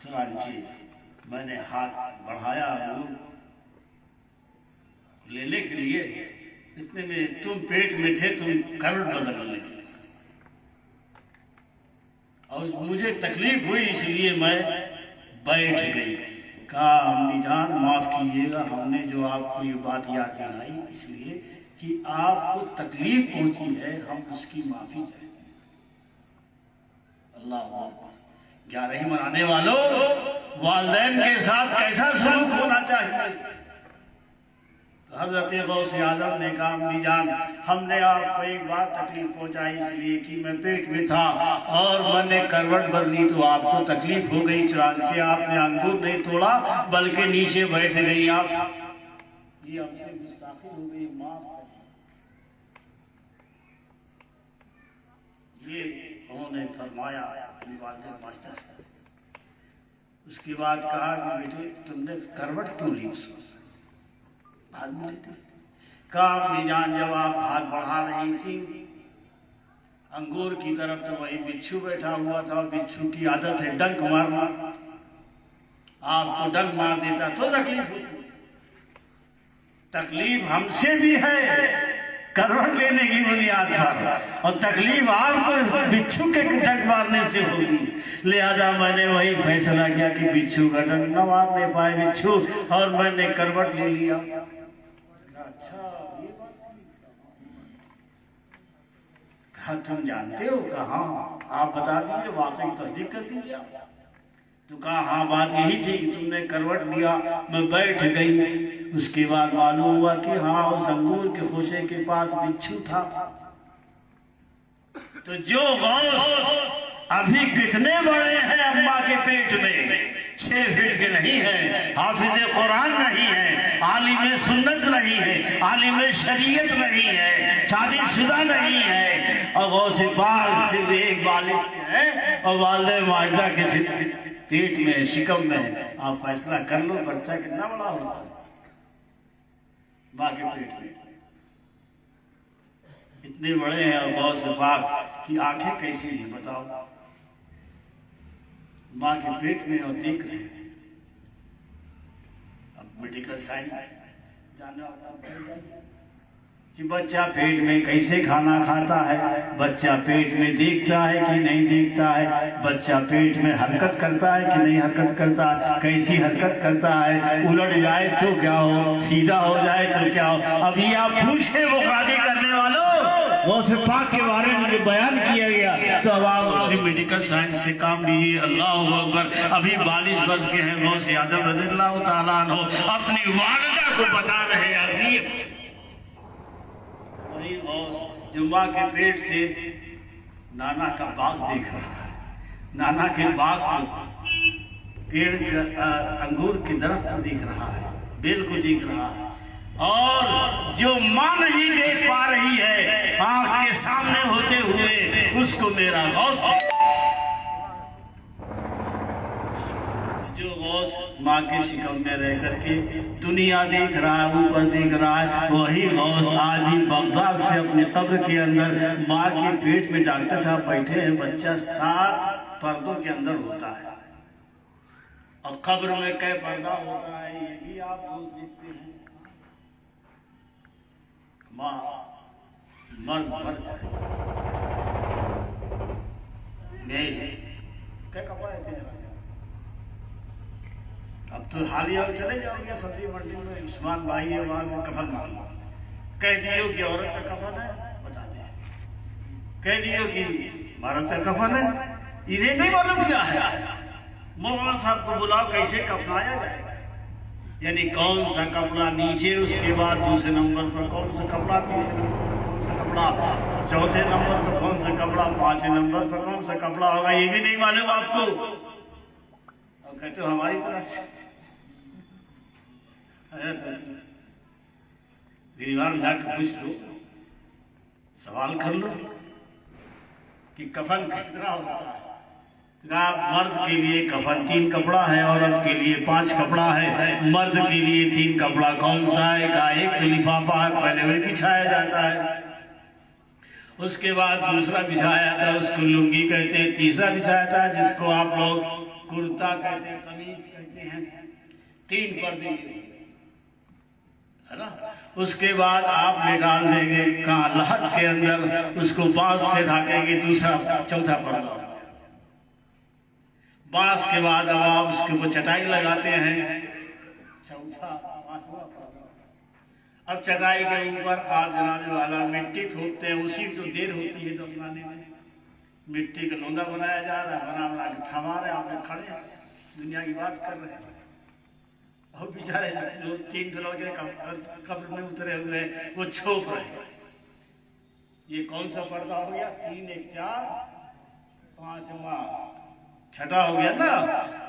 चुनांचे मैंने हाथ बढ़ाया अंगूर लेने के लिए, इतने में तुम पेट में थे, तुम करवट बदलने लगे और मुझे तकलीफ हुई, इसलिए मैं बैठ गई। कहा अम्मी जान माफ कीजिएगा, हमने जो आपको ये बात याद दिलाई इसलिए कि आपको तकलीफ पहुंची है, हम उसकी माफी चाहेंगे। अल्लाह अकबर। 11 मनाने वालों, वालिदैन के साथ कैसा सलूक होना चाहिए। तो हजरत गौसे आजम ने कहा अम्मी जान हमने आपको एक बार तकलीफ पहुंचाई इसलिए कि मैं पेट में था और मैंने करवट बदली तो आपको तकलीफ हो गई, चुनांचे आपने अंगूर नहीं तोड़ा बल्कि नीचे बैठ गई आप। ये हमसे गुस्ताखी हो गई, माफ करिए। ये उन्होंने फरमाया मास्टर साहब। उसके बाद कहा कि बेटे तुमने करवट क्यों ली उस वक्त, भाग में लेते। कहा मीजान जब आप हाथ बढ़ा रही थी अंगूर की तरफ तो वही बिच्छू बैठा हुआ था, बिच्छू की आदत है डंक मारना, आपको डंक मार देता तो तकलीफ होती। तकलीफ हमसे भी है करवट लेने की बुनियाद पर, और तकलीफ आपको बिच्छू के डंक मारने से होगी। लिहाजा मैंने वही फैसला किया कि बिच्छू का डंक न मारने पाए बिच्छू, और मैंने करवट ले लिया। अच्छा ये बात, कहा तुम जानते हो? कहा हाँ, आप बता दीजिए, वाकई तस्दीक कर दीजिए आप। तो कहा हाँ बात यही थी कि तुमने करवट दिया, मैं बैठ गई। उसके बाद मालूम हुआ कि हाँ उस अंगूर के खोशे के पास बिच्छू था। तो जो गौस अभी कितने बड़े हैं अम्मा के पेट में, 6 फीट के नहीं है, हाफिज कुरान नहीं है, आलिम सुन्नत नहीं है, आलिम शरीयत नहीं है, शादीशुदा नहीं है, और गौसे पाक सिर्फ एक वालिद है और वालिद माजिदा के पेट में शिकम में। आप फैसला कर लो बच्चा कितना बड़ा होता है माँ के पेट में। इतने बड़े हैं और गौस पाक की आंखें कैसी हैं बताओ, माँ के पेट में और देख रहे हैं। अब मेडिकल साइंस जानना होता कि बच्चा पेट में कैसे खाना खाता है, बच्चा पेट में देखता है कि नहीं देखता है, बच्चा पेट में हरकत करता है कि नहीं हरकत करता है, कैसी हरकत करता है, उलट जाए तो क्या हो, सीधा हो जाए तो क्या हो। अभी आप पूछे वो शादी करने वालों, गौसे पाक के बारे में बयान किया गया, तो अब आप मेडिकल साइंस से काम लीजिए। अल्लाह अकबर। अभी 42 वर्ष के हैं गौसे आजम रज़ियल्लाहु ताला अन्हु, अपनी वालिदा को बचा रहे हैं। जो माँ के पेट से नाना का बाग देख रहा है, नाना के बाग को, पेड़ अंगूर के दरख्त को देख रहा है, बेल को देख रहा है, और जो माँ नहीं देख पा रही है आँख के सामने होते हुए, उसको मेरा गौस, जो गौस माँ के शिकम में रह करके दुनिया देख रहा है, ऊपर देख रहा है, वही गौस आज भी बगदाद से अपने कब्र के अंदर माँ के पेट में डॉक्टर साहब बैठे हैं, बच्चा 7 पर्दों के अंदर होता है, और कब्र में कै पर्दा होता है ये भी आप रोज देखते हैं। माँ मर जाए क्या कपड़ा थे। अब तो हालिया चले जाओगे सब्जी मंडी में, उस्मान भाई है वहां से कफन मांग लो, कह दियो कि औरत का कफन है बता दे, कह दियो कि मर्द का कफन है, इन्हें नहीं मालूम क्या है। मौलाना साहब को बुलाओ कैसे कफनाया जाए, यानी कौन सा कपड़ा नीचे, उसके बाद दूसरे नंबर पर कौन सा कपड़ा, तीसरे नंबर पर कौन सा कपड़ा, चौथे नंबर पर कौन सा कपड़ा, 5वें नंबर पर कौन सा कपड़ा होगा, ये भी नहीं मालूम आपको। और कहते हो हमारी तरह से दीवार जाकर पूछ लो, सवाल कर लो कि कफन कितना होता है। मर्द के लिए कफन 3 कपड़ा है, औरत के लिए 5 कपड़ा है। मर्द के लिए 3 कपड़ा कौन सा है, का एक तो लिफाफा है, पहले वही बिछाया जाता है, उसके बाद दूसरा बिछाया जाता है, उसको लुंगी कहते हैं, तीसरा बिछाया जाता है जिसको आप लोग कुर्ता कहते हैं, कमीज कहते हैं, 3 पर्दे है ना। उसके बाद आप निकाल देंगे कहाँ लहद के अंदर, उसको बांस से ढकेंगे, दूसरा चौथा पर्दा। बांस के बाद अब आप उसके ऊपर चटाई लगाते हैं, चौथा पांचवा पर्दा। अब चटाई के ऊपर आप जनाने वाला मिट्टी थोपते हैं, उसी तो देर होती है दफनाने में। मिट्टी का लोंदा बनाया जा रहा है, बना बना के थमा रहे, आप लोग खड़े हैं दुनिया की बात कर रहे हैं। और बेचारे जो 3 लड़के कब्र में उतरे हुए हैं वो छोप रहे हैं। ये कौन सा पर्दा हो गया? 3 1 4 5वां छठा हो गया ना।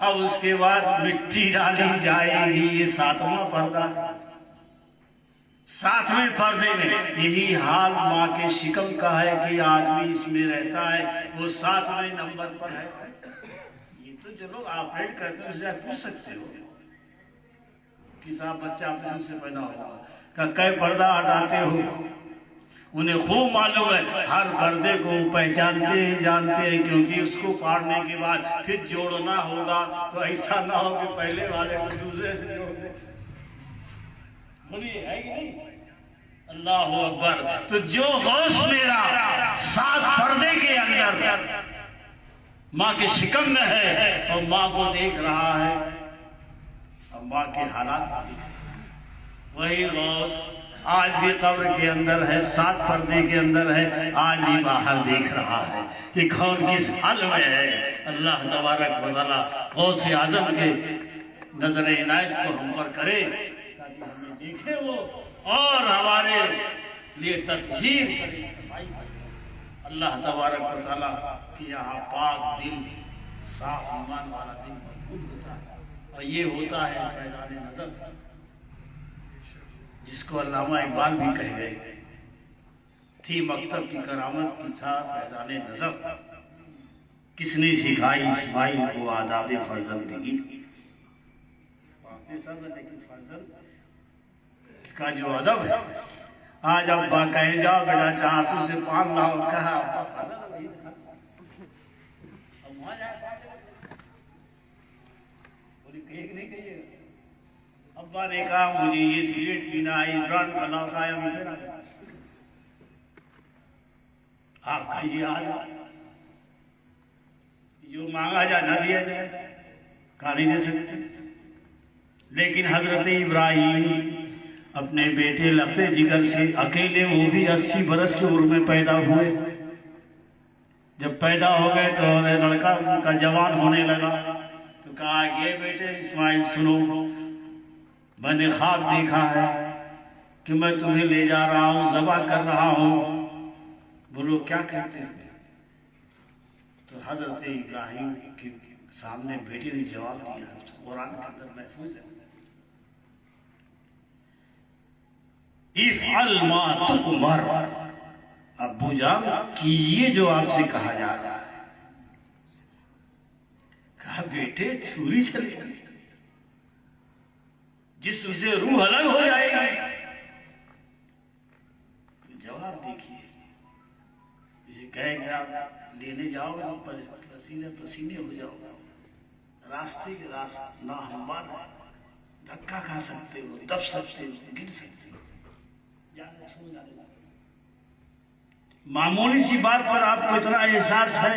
अब उसके बाद मिट्टी डाली जाएगी, ये 7वां पर्दा है। 7वें पर्दे में यही हाल माँ के शिकम का है कि आदमी इसमें रहता है, वो 7वें नंबर पर है। ये तो जो लोग ऑपरेट करते हैं उससे आप पूछ सकते हो कि साहब बच्चा ऑपरेशन से पैदा होगा का कै पर्दा हटाते हो? उन्हें खूब मालूम है, हर पर्दे को पहचानते हैं, जानते हैं, क्योंकि उसको फाड़ने के बाद फिर जोड़ना होगा, तो ऐसा ना हो कि पहले वाले को दूसरे से जोड़ दे। बोलिए है कि नहीं? अल्लाह अकबर। तो जो गौस मेरा 7 पर्दे के अंदर माँ के शिकम में है और माँ को देख रहा है, अब माँ के हालात वही गौस आज भी कब्र के अंदर है, 7 पर्दे के अंदर है, आज भी बाहर देख रहा है कि कौन किस हाल में है। अल्लाह तबारक व तआला गौस आजम के नजर इनायत को हम पर करे, ताकि हमें देखे वो और हमारे लिए तत्हीर करे, सफाई करे। अल्लाह तबारक व तआला कि यहाँ पाक दिल, साफ ईमान वाला दिल मजबूत होता है, और ये होता है फैज़ान नजर से, जिसको अल्लामा इकबाल भी कह गए थी मकतब की करामत की था फैज़ान नजर। किसने सिखाई इस्माइल को आदाब फर्जंदगी? लेकिन फर्जंद का जो अदब है, आज अब्बा कहें जाओ बेटा 400 से 5 लाओ, कहा नहीं कहिए। अब्बा ने कहा मुझे ये सिगरेट पीना है, इस ब्रांड का लाओ, खाया मुझे ना। आपका ये हाल जो मांगा जाए ना दिया जाए, कहा नहीं दे सकते। लेकिन हजरत इब्राहिम अपने बेटे लफ्ते जिगर से अकेले, वो भी 80 बरस की उम्र में पैदा हुए। जब पैदा हो गए तो लड़का उनका जवान होने लगा, तो कहा ये बेटे इस्माइल सुनो, मैंने ख्वाब देखा है कि मैं तुम्हें ले जा रहा हूँ, ज़बह कर रहा हूँ। बोलो क्या कहते हैं? तो हजरत इब्राहिम के सामने बेटे ने जवाब दिया, कुरान के अंदर महफूज है, इफ़अल मा तुअमर। अब्बू जान कीजिए जो आपसे कहा जा रहा है। कहा बेटे छुरी चलेगी, जिस्म से रूह अलग हो जाएगी। जवाब देखिए, इसे कहेगा लेने जाओगे तो पसीने पसीने हो जाओगे, रास्ते के रास्ते ना हमवार है, धक्का खा सकते हो, दब सकते हो, गिर सकते हो। मामूली सी बात पर आपको इतना एहसास है,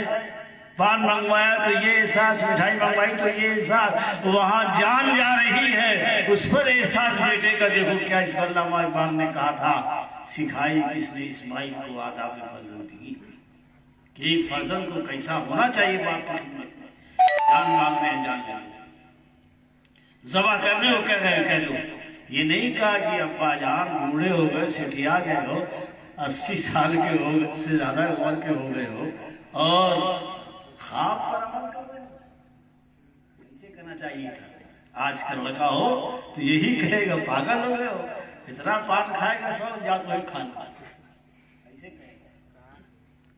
पान मंगवाया तो ये एहसास, मिठाई मंगवाई तो ये एहसास, वहां जान जा रही है, उस पर एहसास बेटे का देखो क्या इस अल्लामा इकबाल ने कहा था, सिखाई किसने इस्माइल को आदाब फर्जंदगी, कि एक फर्जंद को कैसा होना चाहिए बाप की खिदमत में। जान मांगने जान ज़बह करने हो, कह रहे कह लो। ये नहीं कहा कि अब्बा जान बूढ़े हो गए, सेठिया गए हो, 80 साल के हो गए, से ज्यादा उम्र के हो गए हो और ख्वाब पर अमल कर रहे हो। ऐसे कहना चाहिए था। आजकल लगा हो तो यही कहेगा पागल हो गए हो, इतना पान खाएगा सब जात वही खाना, ऐसे कहेगा।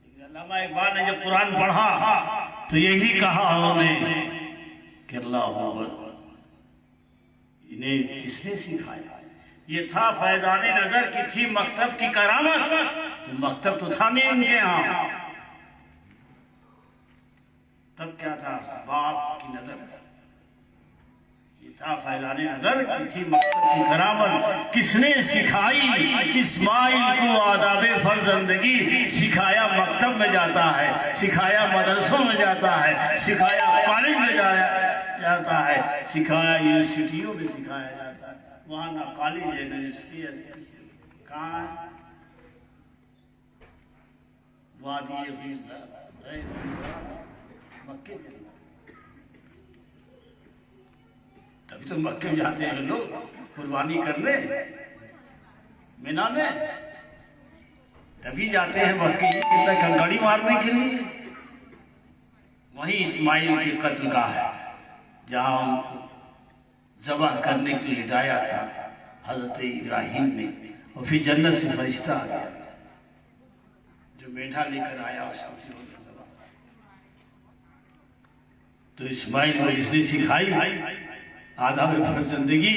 लेकिन अल्लामा इकबाल ने जब कुरान पढ़ा तो यही कहा उन्होंने कि अल्लाह इन्हें किसने सिखाया? ये था फैज़ान नजर की थी मकतब की करामत, तो मकतब तो था नहीं उनके यहाँ। तब क्या था? बाप की की नजर था, फैजाने नजर की थी मकतब की करामत। किसने सिखाई इस्माइल को आदाबे फर्जंदगी? सिखाया मकतब में जाता है, सिखाया मदरसों में जाता है, सिखाया कॉलेज में जाता है, सिखाया यूनिवर्सिटियों में सिखाया जाता है। वहाँ ना कॉलेज है ना यूनिवर्सिटी है, कहाँ है? वादी मक्के के, तभी तो मक्के जाते हैं लोग कुर्बानी करने मीना में, तभी जाते हैं मक्के कंकड़ी मारने के लिए। वही इस्माइल के कत्ल का है जहां उनको ज़बह करने के लिए लाया था हजरत इब्राहिम ने, और फिर जन्नत से फरिश्ता आ गया जो मेढा लेकर आया उसको तो इस्माइल को इसने सिखाई आदाब फर्जंदगी।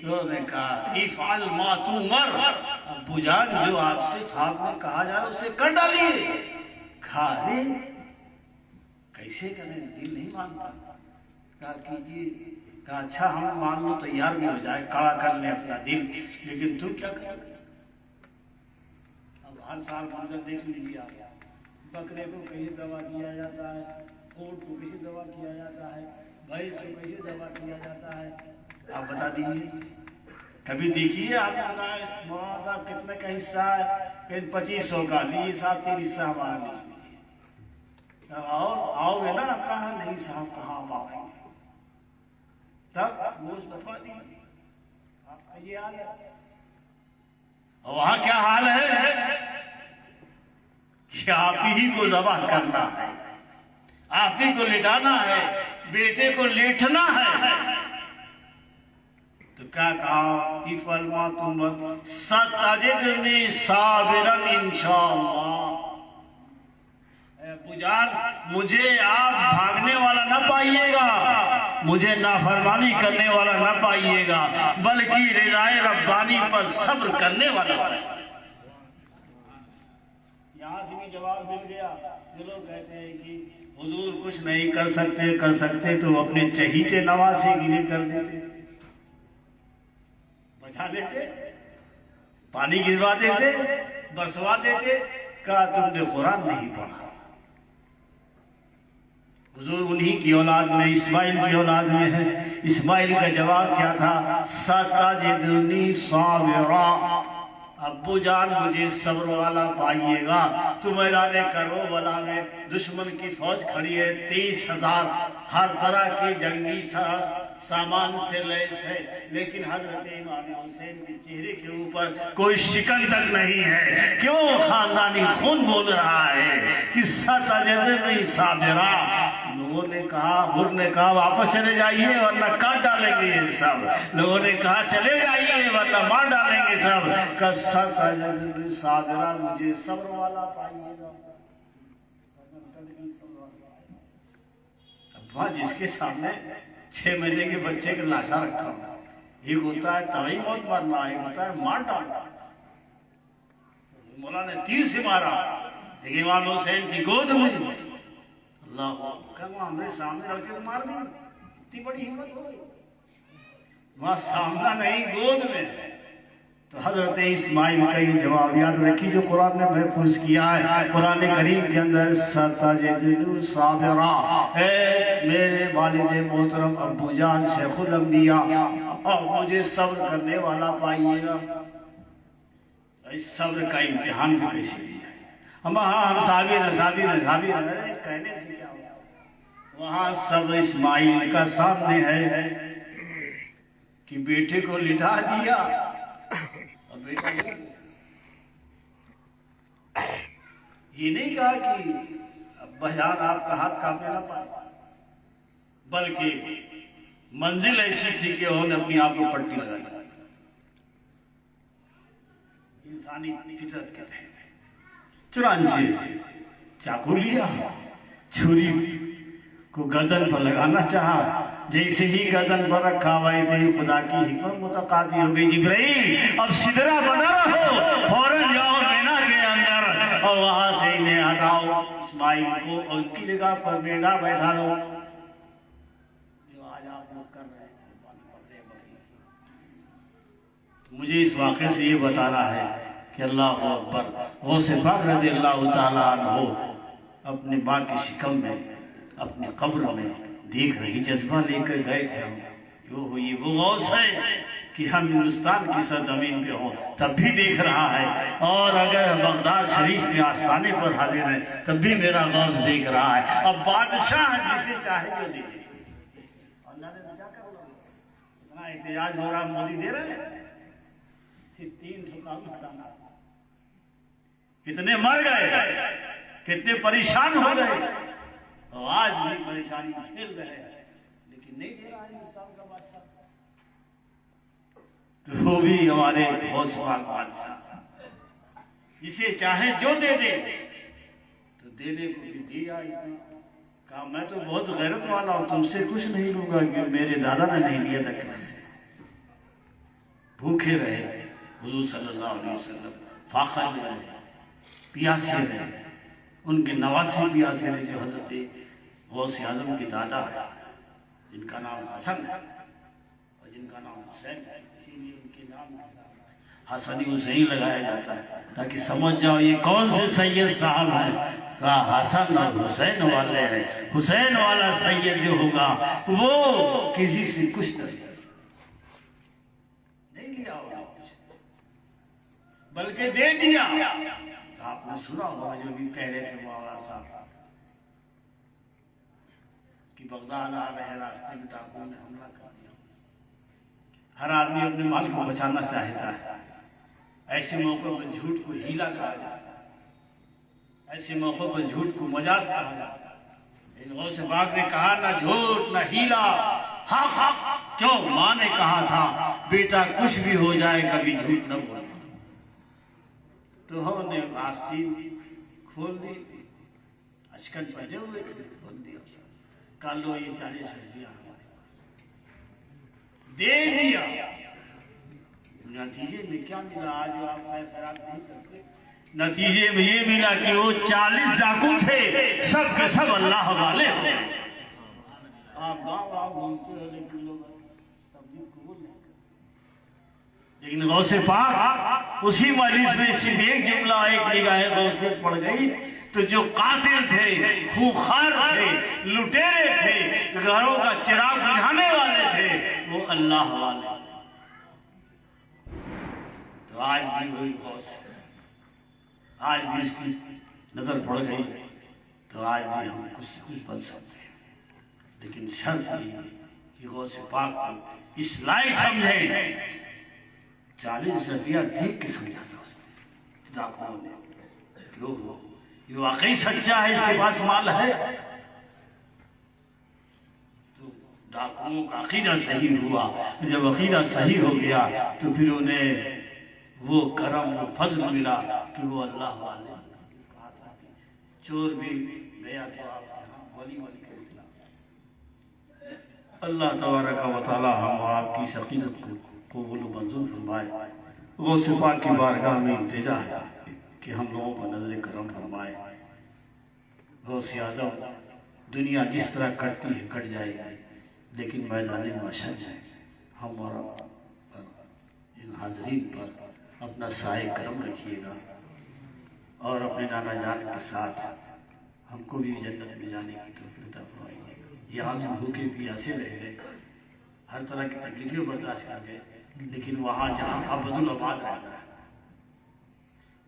तो ने कहा इफ़ाल मा तुमर, अब्बू जान जो आपसे ख्वाब में कहा जा रहा उसे कर डालिए। कहा अरे कैसे करें, दिल नहीं मानता। कहा कीजिए। कहा अच्छा हम मान लो, तैयार भी हो जाए, कड़ा कर ले अपना दिल, लेकिन तू क्या कर? अब हर साल मंजर देख लीजिए आप, बकरे को कहीं दवा किया जाता है, ऊँट को कहीं दवा किया जाता है, भैंस को कैसे दवा किया जाता है, आप बता दीजिए। कभी देखिए आप बताए मौलाना साहब कितने का हिस्सा है? कहीं 2500 का लिए साहब, 3 हिस्सा हमारा ले लीजिए। और आओगे ना? कहा नहीं साहब कहाँ पाएंगे, तब गोश्त बटवा दीजिए। आपका ये हाल है। और वहाँ क्या हाल है कि आप ही को ज़बह करना है, आप ही को लिटाना है, बेटे को लेटना है। तो क्या कहा इफ़अल मा तुमर सतजिदनी साबिरन इंशाअल्लाह। पुजान मुझे आप भागने वाला ना पाइएगा, मुझे नाफरमानी करने वाला ना पाइएगा, बल्कि रिज़ाए रब्बानी पर सब्र करने वाला पाइएगा। यहाँ से भी जवाब मिल गया। जो लोग कहते हैं कि हुजूर कुछ नहीं कर सकते तो अपने चहीते नवासे गिले कर देते, बचा लेते, पानी गिरवा देते, बरसवा देते। कहा तुमने कुरान नहीं पढ़ा। हुजूर उन्हीं की औलाद में, इस्माइल की औलाद में है। इस्माइल का जवाब क्या था? सतजिदुनी साबिरा, अब्बू जान मुझे सब्र वाला पाइएगा। तो मैदान करबला में दुश्मन की फौज खड़ी है, 23,000 हर तरह के जंगी सामान से लैस है, लेकिन हजरत इमाम हुसैन के चेहरे के ऊपर कोई शिकन तक नहीं है। क्यों? खानदानी खून बोल रहा है कि सतजिदुनी साबिरा। लोगों ने कहा, हुर ने कहा वापस चले जाइए वरना काट डालेंगे ये सब। लोगों ने कहा चले जाइए वरना मार डालेंगे सब। सतजिदुनी साबिरा, मुझे सब्र वाला पाइएगा। अब्बा जिसके सामने 6 महीने के बच्चे का लाशा रखा हो, एक होता है तभी मौत मरना, एक होता है मार डालना। मौला ने तीर से मारा, देखिए इमाम हुसैन की गोद में। अल्लाह हमारे सामने लड़के को मार दी, इतनी बड़ी हिम्मत हो गई। वहां सामना नहीं, गोद में। तो हजरत इस्माइल का ये जवाब याद रखिए जो कुरान ने महफूज किया है। कुरान करीम के अंदर सतजिदुनी साबिरा, मेरे वालिद मोहतरम अब्बू जान शेखुल अंबिया, और मुझे सब्र करने वाला पाइएगा। इस सब्र का इम्तिहान भी कैसे दिया है हम? हाँ हम साबिर कहने से क्या होगा? वहाँ सब इस्माइल का सामने है कि बेटे को लिटा दिया, और बेटा ये नहीं कहा कि अब्बा जान आपका हाथ कांपने ना पाए, बल्कि मंजिल ऐसी थी कि उन्होंने अपनी आप को पट्टी लगा ली। इंसानी फितरत के तहत चुरांचे चाकू लिया, छुरी को गर्दन पर लगाना चाहा, जैसे ही गर्दन पर रखा वैसे ही खुदा की हिकमत मुतकाजी हो गई। जिब्राइल अब सिदरा बना रहो, फौरन जाओ मीना के अंदर और वहां से इन्हें हटाओ, इस्माइल को और उनकी जगह पर मेढा बैठा लो। आप लोग कर रहे हैं, मुझे इस वाक़े से ये बताना है कि अल्लाह अकबर, गौसे पाक रज़ी अल्लाह ताला अन्हु अपने माँ की शिकम में, अपने कब्र में देख रही, जज्बा लेकर गए थे हम, क्यों हुई वो गौस है कि हम हिंदुस्तान की सरजमीन पे हों तब भी देख रहा है, और अगर बगदाद शरीफ में आस्थाने पर हाजिर है तब भी मेरा गौस देख रहा है। अब बादशाह जिसे चाहे जो दे दे, इतना एहतजाज हो रहा, मोदी दे रहे हैं सिर्फ 300 काम हटाना। कितने मर गए, कितने परेशान हो गए, और आज भी परेशानी झेल रहे हैं, लेकिन नहीं दे रहा हिंदुस्तान का बादशाह। तो वो भी हमारे गौस पाक बादशाह, जिसे चाहे जो दे दे, तो देने को भी दिया। कहा मैं तो बहुत गैरत वाला हूं, तुमसे कुछ नहीं लूंगा, कि मेरे दादा ने नहीं लिया था किसी से। भूखे रहे हुजूर सल्लल्लाहु अलैहि वसल्लम, फाका में रहे, पियासे रहे, उनके नवासी पियासे रहे, जो हजरत गौस आजम के दादा है, जिनका नाम हसन है और जिनका नाम हुसैन है, इसीलिए उनके नाम हसनी हुसैन लगाया जाता है, ताकि समझ जाओ ये कौन से सैयद साहब हैं। कहा हसन और हुसैन वाले हैं, हुसैन वाला सैयद जो होगा वो किसी से कुछ नहीं लिया होगा कुछ, बल्कि दे दिया। आपने सुना होगा जो भी कह रहे थे मौलाना साहब कि बगदाद आ रहे हैं, रास्ते में डाकुओं ने हमला कर दिया। हर आदमी अपने माल को बचाना चाहता है, ऐसे मौकों पर झूठ को हीला कहा जाता है, ऐसे मौकों पर झूठ को मजाक कहा जाता है। इन गौसे पाक ने कहा ना झूठ ना हीला, हक हक। क्यों? माँ ने कहा था बेटा कुछ भी हो जाए कभी झूठ न बोल। तो हमने आस्तीन खोल दी, अचकन पहने हुए थे, खोल दिया, कहा लो ये 40 रुपया हमारे पास दे दिया। नतीजे में क्या मिला? आज आप फैसला नहीं करते, नतीजे में ये मिला कि वो 40 डाकू थे, सब के सब अल्लाह वाले हो गए। आप गाँव घूमते हो, लेकिन लोग तबलीग कबूल नहीं करते। लेकिन गौसे पाक उसी मजलिस में सिर्फ एक जुमला, एक निगाहे गौसियत पड़ गई, तो जो कातिल थे, खूंखार थे, लुटेरे थे, घरों का चिराग बुझाने वाले थे, वो अल्लाह वाले। तो आज भी वही गौस, आज भी उसकी नजर पड़ गई, तो आज भी हम कुछ बन सकते हैं, लेकिन शर्त यही है कि गौसे पाक को इस लायक समझे। 40 रुपया देख के समझाता उसने डाकुओं ने, क्यों हो ये वाकई सच्चा है, इसके पास माल है। तो डाकुओं का अकीदा सही हुआ, जब अकीदा सही हो गया तो फिर उन्हें वो करम वो फजल मिला कि वो अल्लाह वाले। कहा था कि चोर भी गया तो आप यहाँ वली वली के निकला। अल्लाह तबारक व तआला हम आपकी अकीदत को कबूल मंजूर फरमाए। गौसे पाक की बारगाह में इंतजा है कि हम लोगों पर नजर करम फरमाए। गौसे आज़म दुनिया जिस तरह कटती है कट जाएगी, लेकिन मैदान महशर में हम और इन हाजरीन पर अपना साए करम रखिएगा, और अपने नाना जान के साथ हमको भी जन्नत में जाने की तौफीक अता फरमाइए। यहाँ जो भूखे प्यासे रह गए, हर तरह की तकलीफें बर्दाश्त कर गए, लेकिन वहाँ जहाँ अबदुल आबाद रहना है,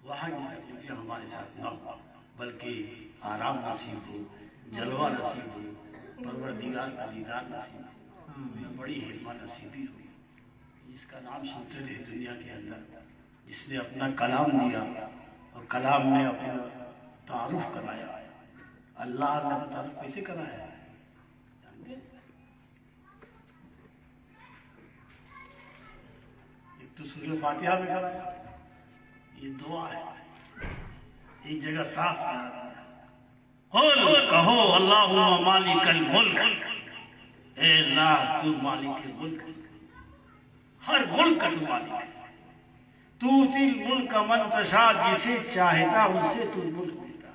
वहाँ की तकलीफें हमारे साथ न हो, बल्कि आराम नसीब हो, जलवा नसीब हो, परवरदिगार का दीदार नसीब हो, बड़ी हिम्मा नसीबी हो, जिसका नाम सुनते रहे दुनिया के अंदर, जिसने अपना कलाम दिया और कलाम में अपना तारुफ कराया। अल्लाह ने तारुफ कैसे कराया? एक तो सूरह फातिहा में कराया, ये दुआ है, एक जगह साफ करा दिया, कहो अल्लाहुम्मा मालिकल मुल्क, ए अल्लाह तू मालिक मुल्क, हर मुल्क का तू मालिक है। तूतिल मुल्क मन तशा, जिसे चाहता उसे तू मुल्क देता है।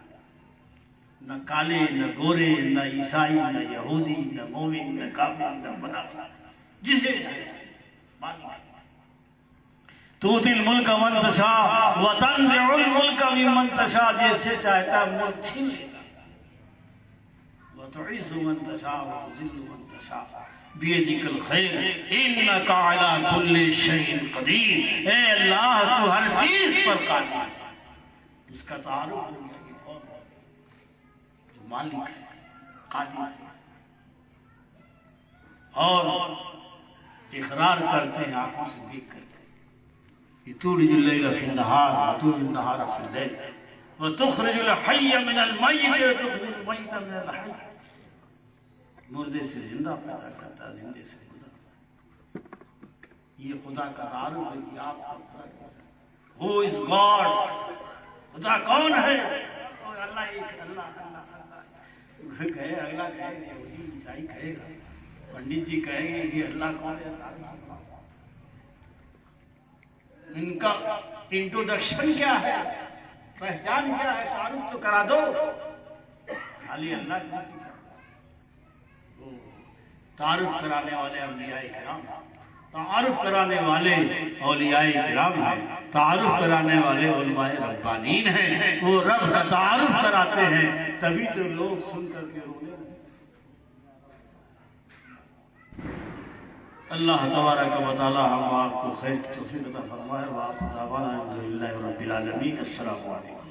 न काले न गोरे न ईसाई न यहूदी न मोमिन न काफिर न मुनाफिक, जिसे मालिक तूतिल मुल्क मन तशा व तंज़िउल मुल्क मिमन तशा, जैसे चाहता मुल्क छीन लेता, व तुइज़्ज़ु मन तशा व तुज़िल्लु मन तशा बियदिकल खैर इन्नका अला कुल्लि शैइन कदीर। ए अल्लाह तू हर चीज पर कादिर है। इसका तारुफ हो गया कि कौन है जो मालिक है, कादिर है, और इकरार करते हैं आंखों से देख कर कि तुलिजुल लैल फिन नहार व तुलिजुन नहार फिल लैल व तुखरिजुल हय्य मिनल मय्यित व तुखरिजुल मय्यित मिनल हय्य। मुर्दे से जिंदा पैदा करता, जिंदे से मुर्दा। ये खुदा का तारुफ है कि आप हु इज गॉड, खुदा कौन है? अल्लाह एक, अल्लाह अल्लाह अल्लाह कहे, अल्लाह कहेगा, यहूदी ईसाई कहेगा, पंडित जी कहेंगे कि अल्लाह कौन है। इनका इंट्रोडक्शन क्या है, पहचान क्या है, तारुफ तो करा दो। खाली अल्लाह की तारुफ कराने वाले अम्बियाए किराम, तारुफ कराने वाले औलियाए किराम हैं, तारुफ कराने वाले उलमाए रब्बानीन हैं। वो रब का तारुफ कराते हैं, तभी तो लोग सुन करके रोने लगे। अल्लाह तबारक व तआला हम आपको खैर की तौफीक अता फरमाए। व आखिर दावाना अल्हम्दुलिल्लाहि रब्बिल आलमीन। अस्सलामु अलैकुम।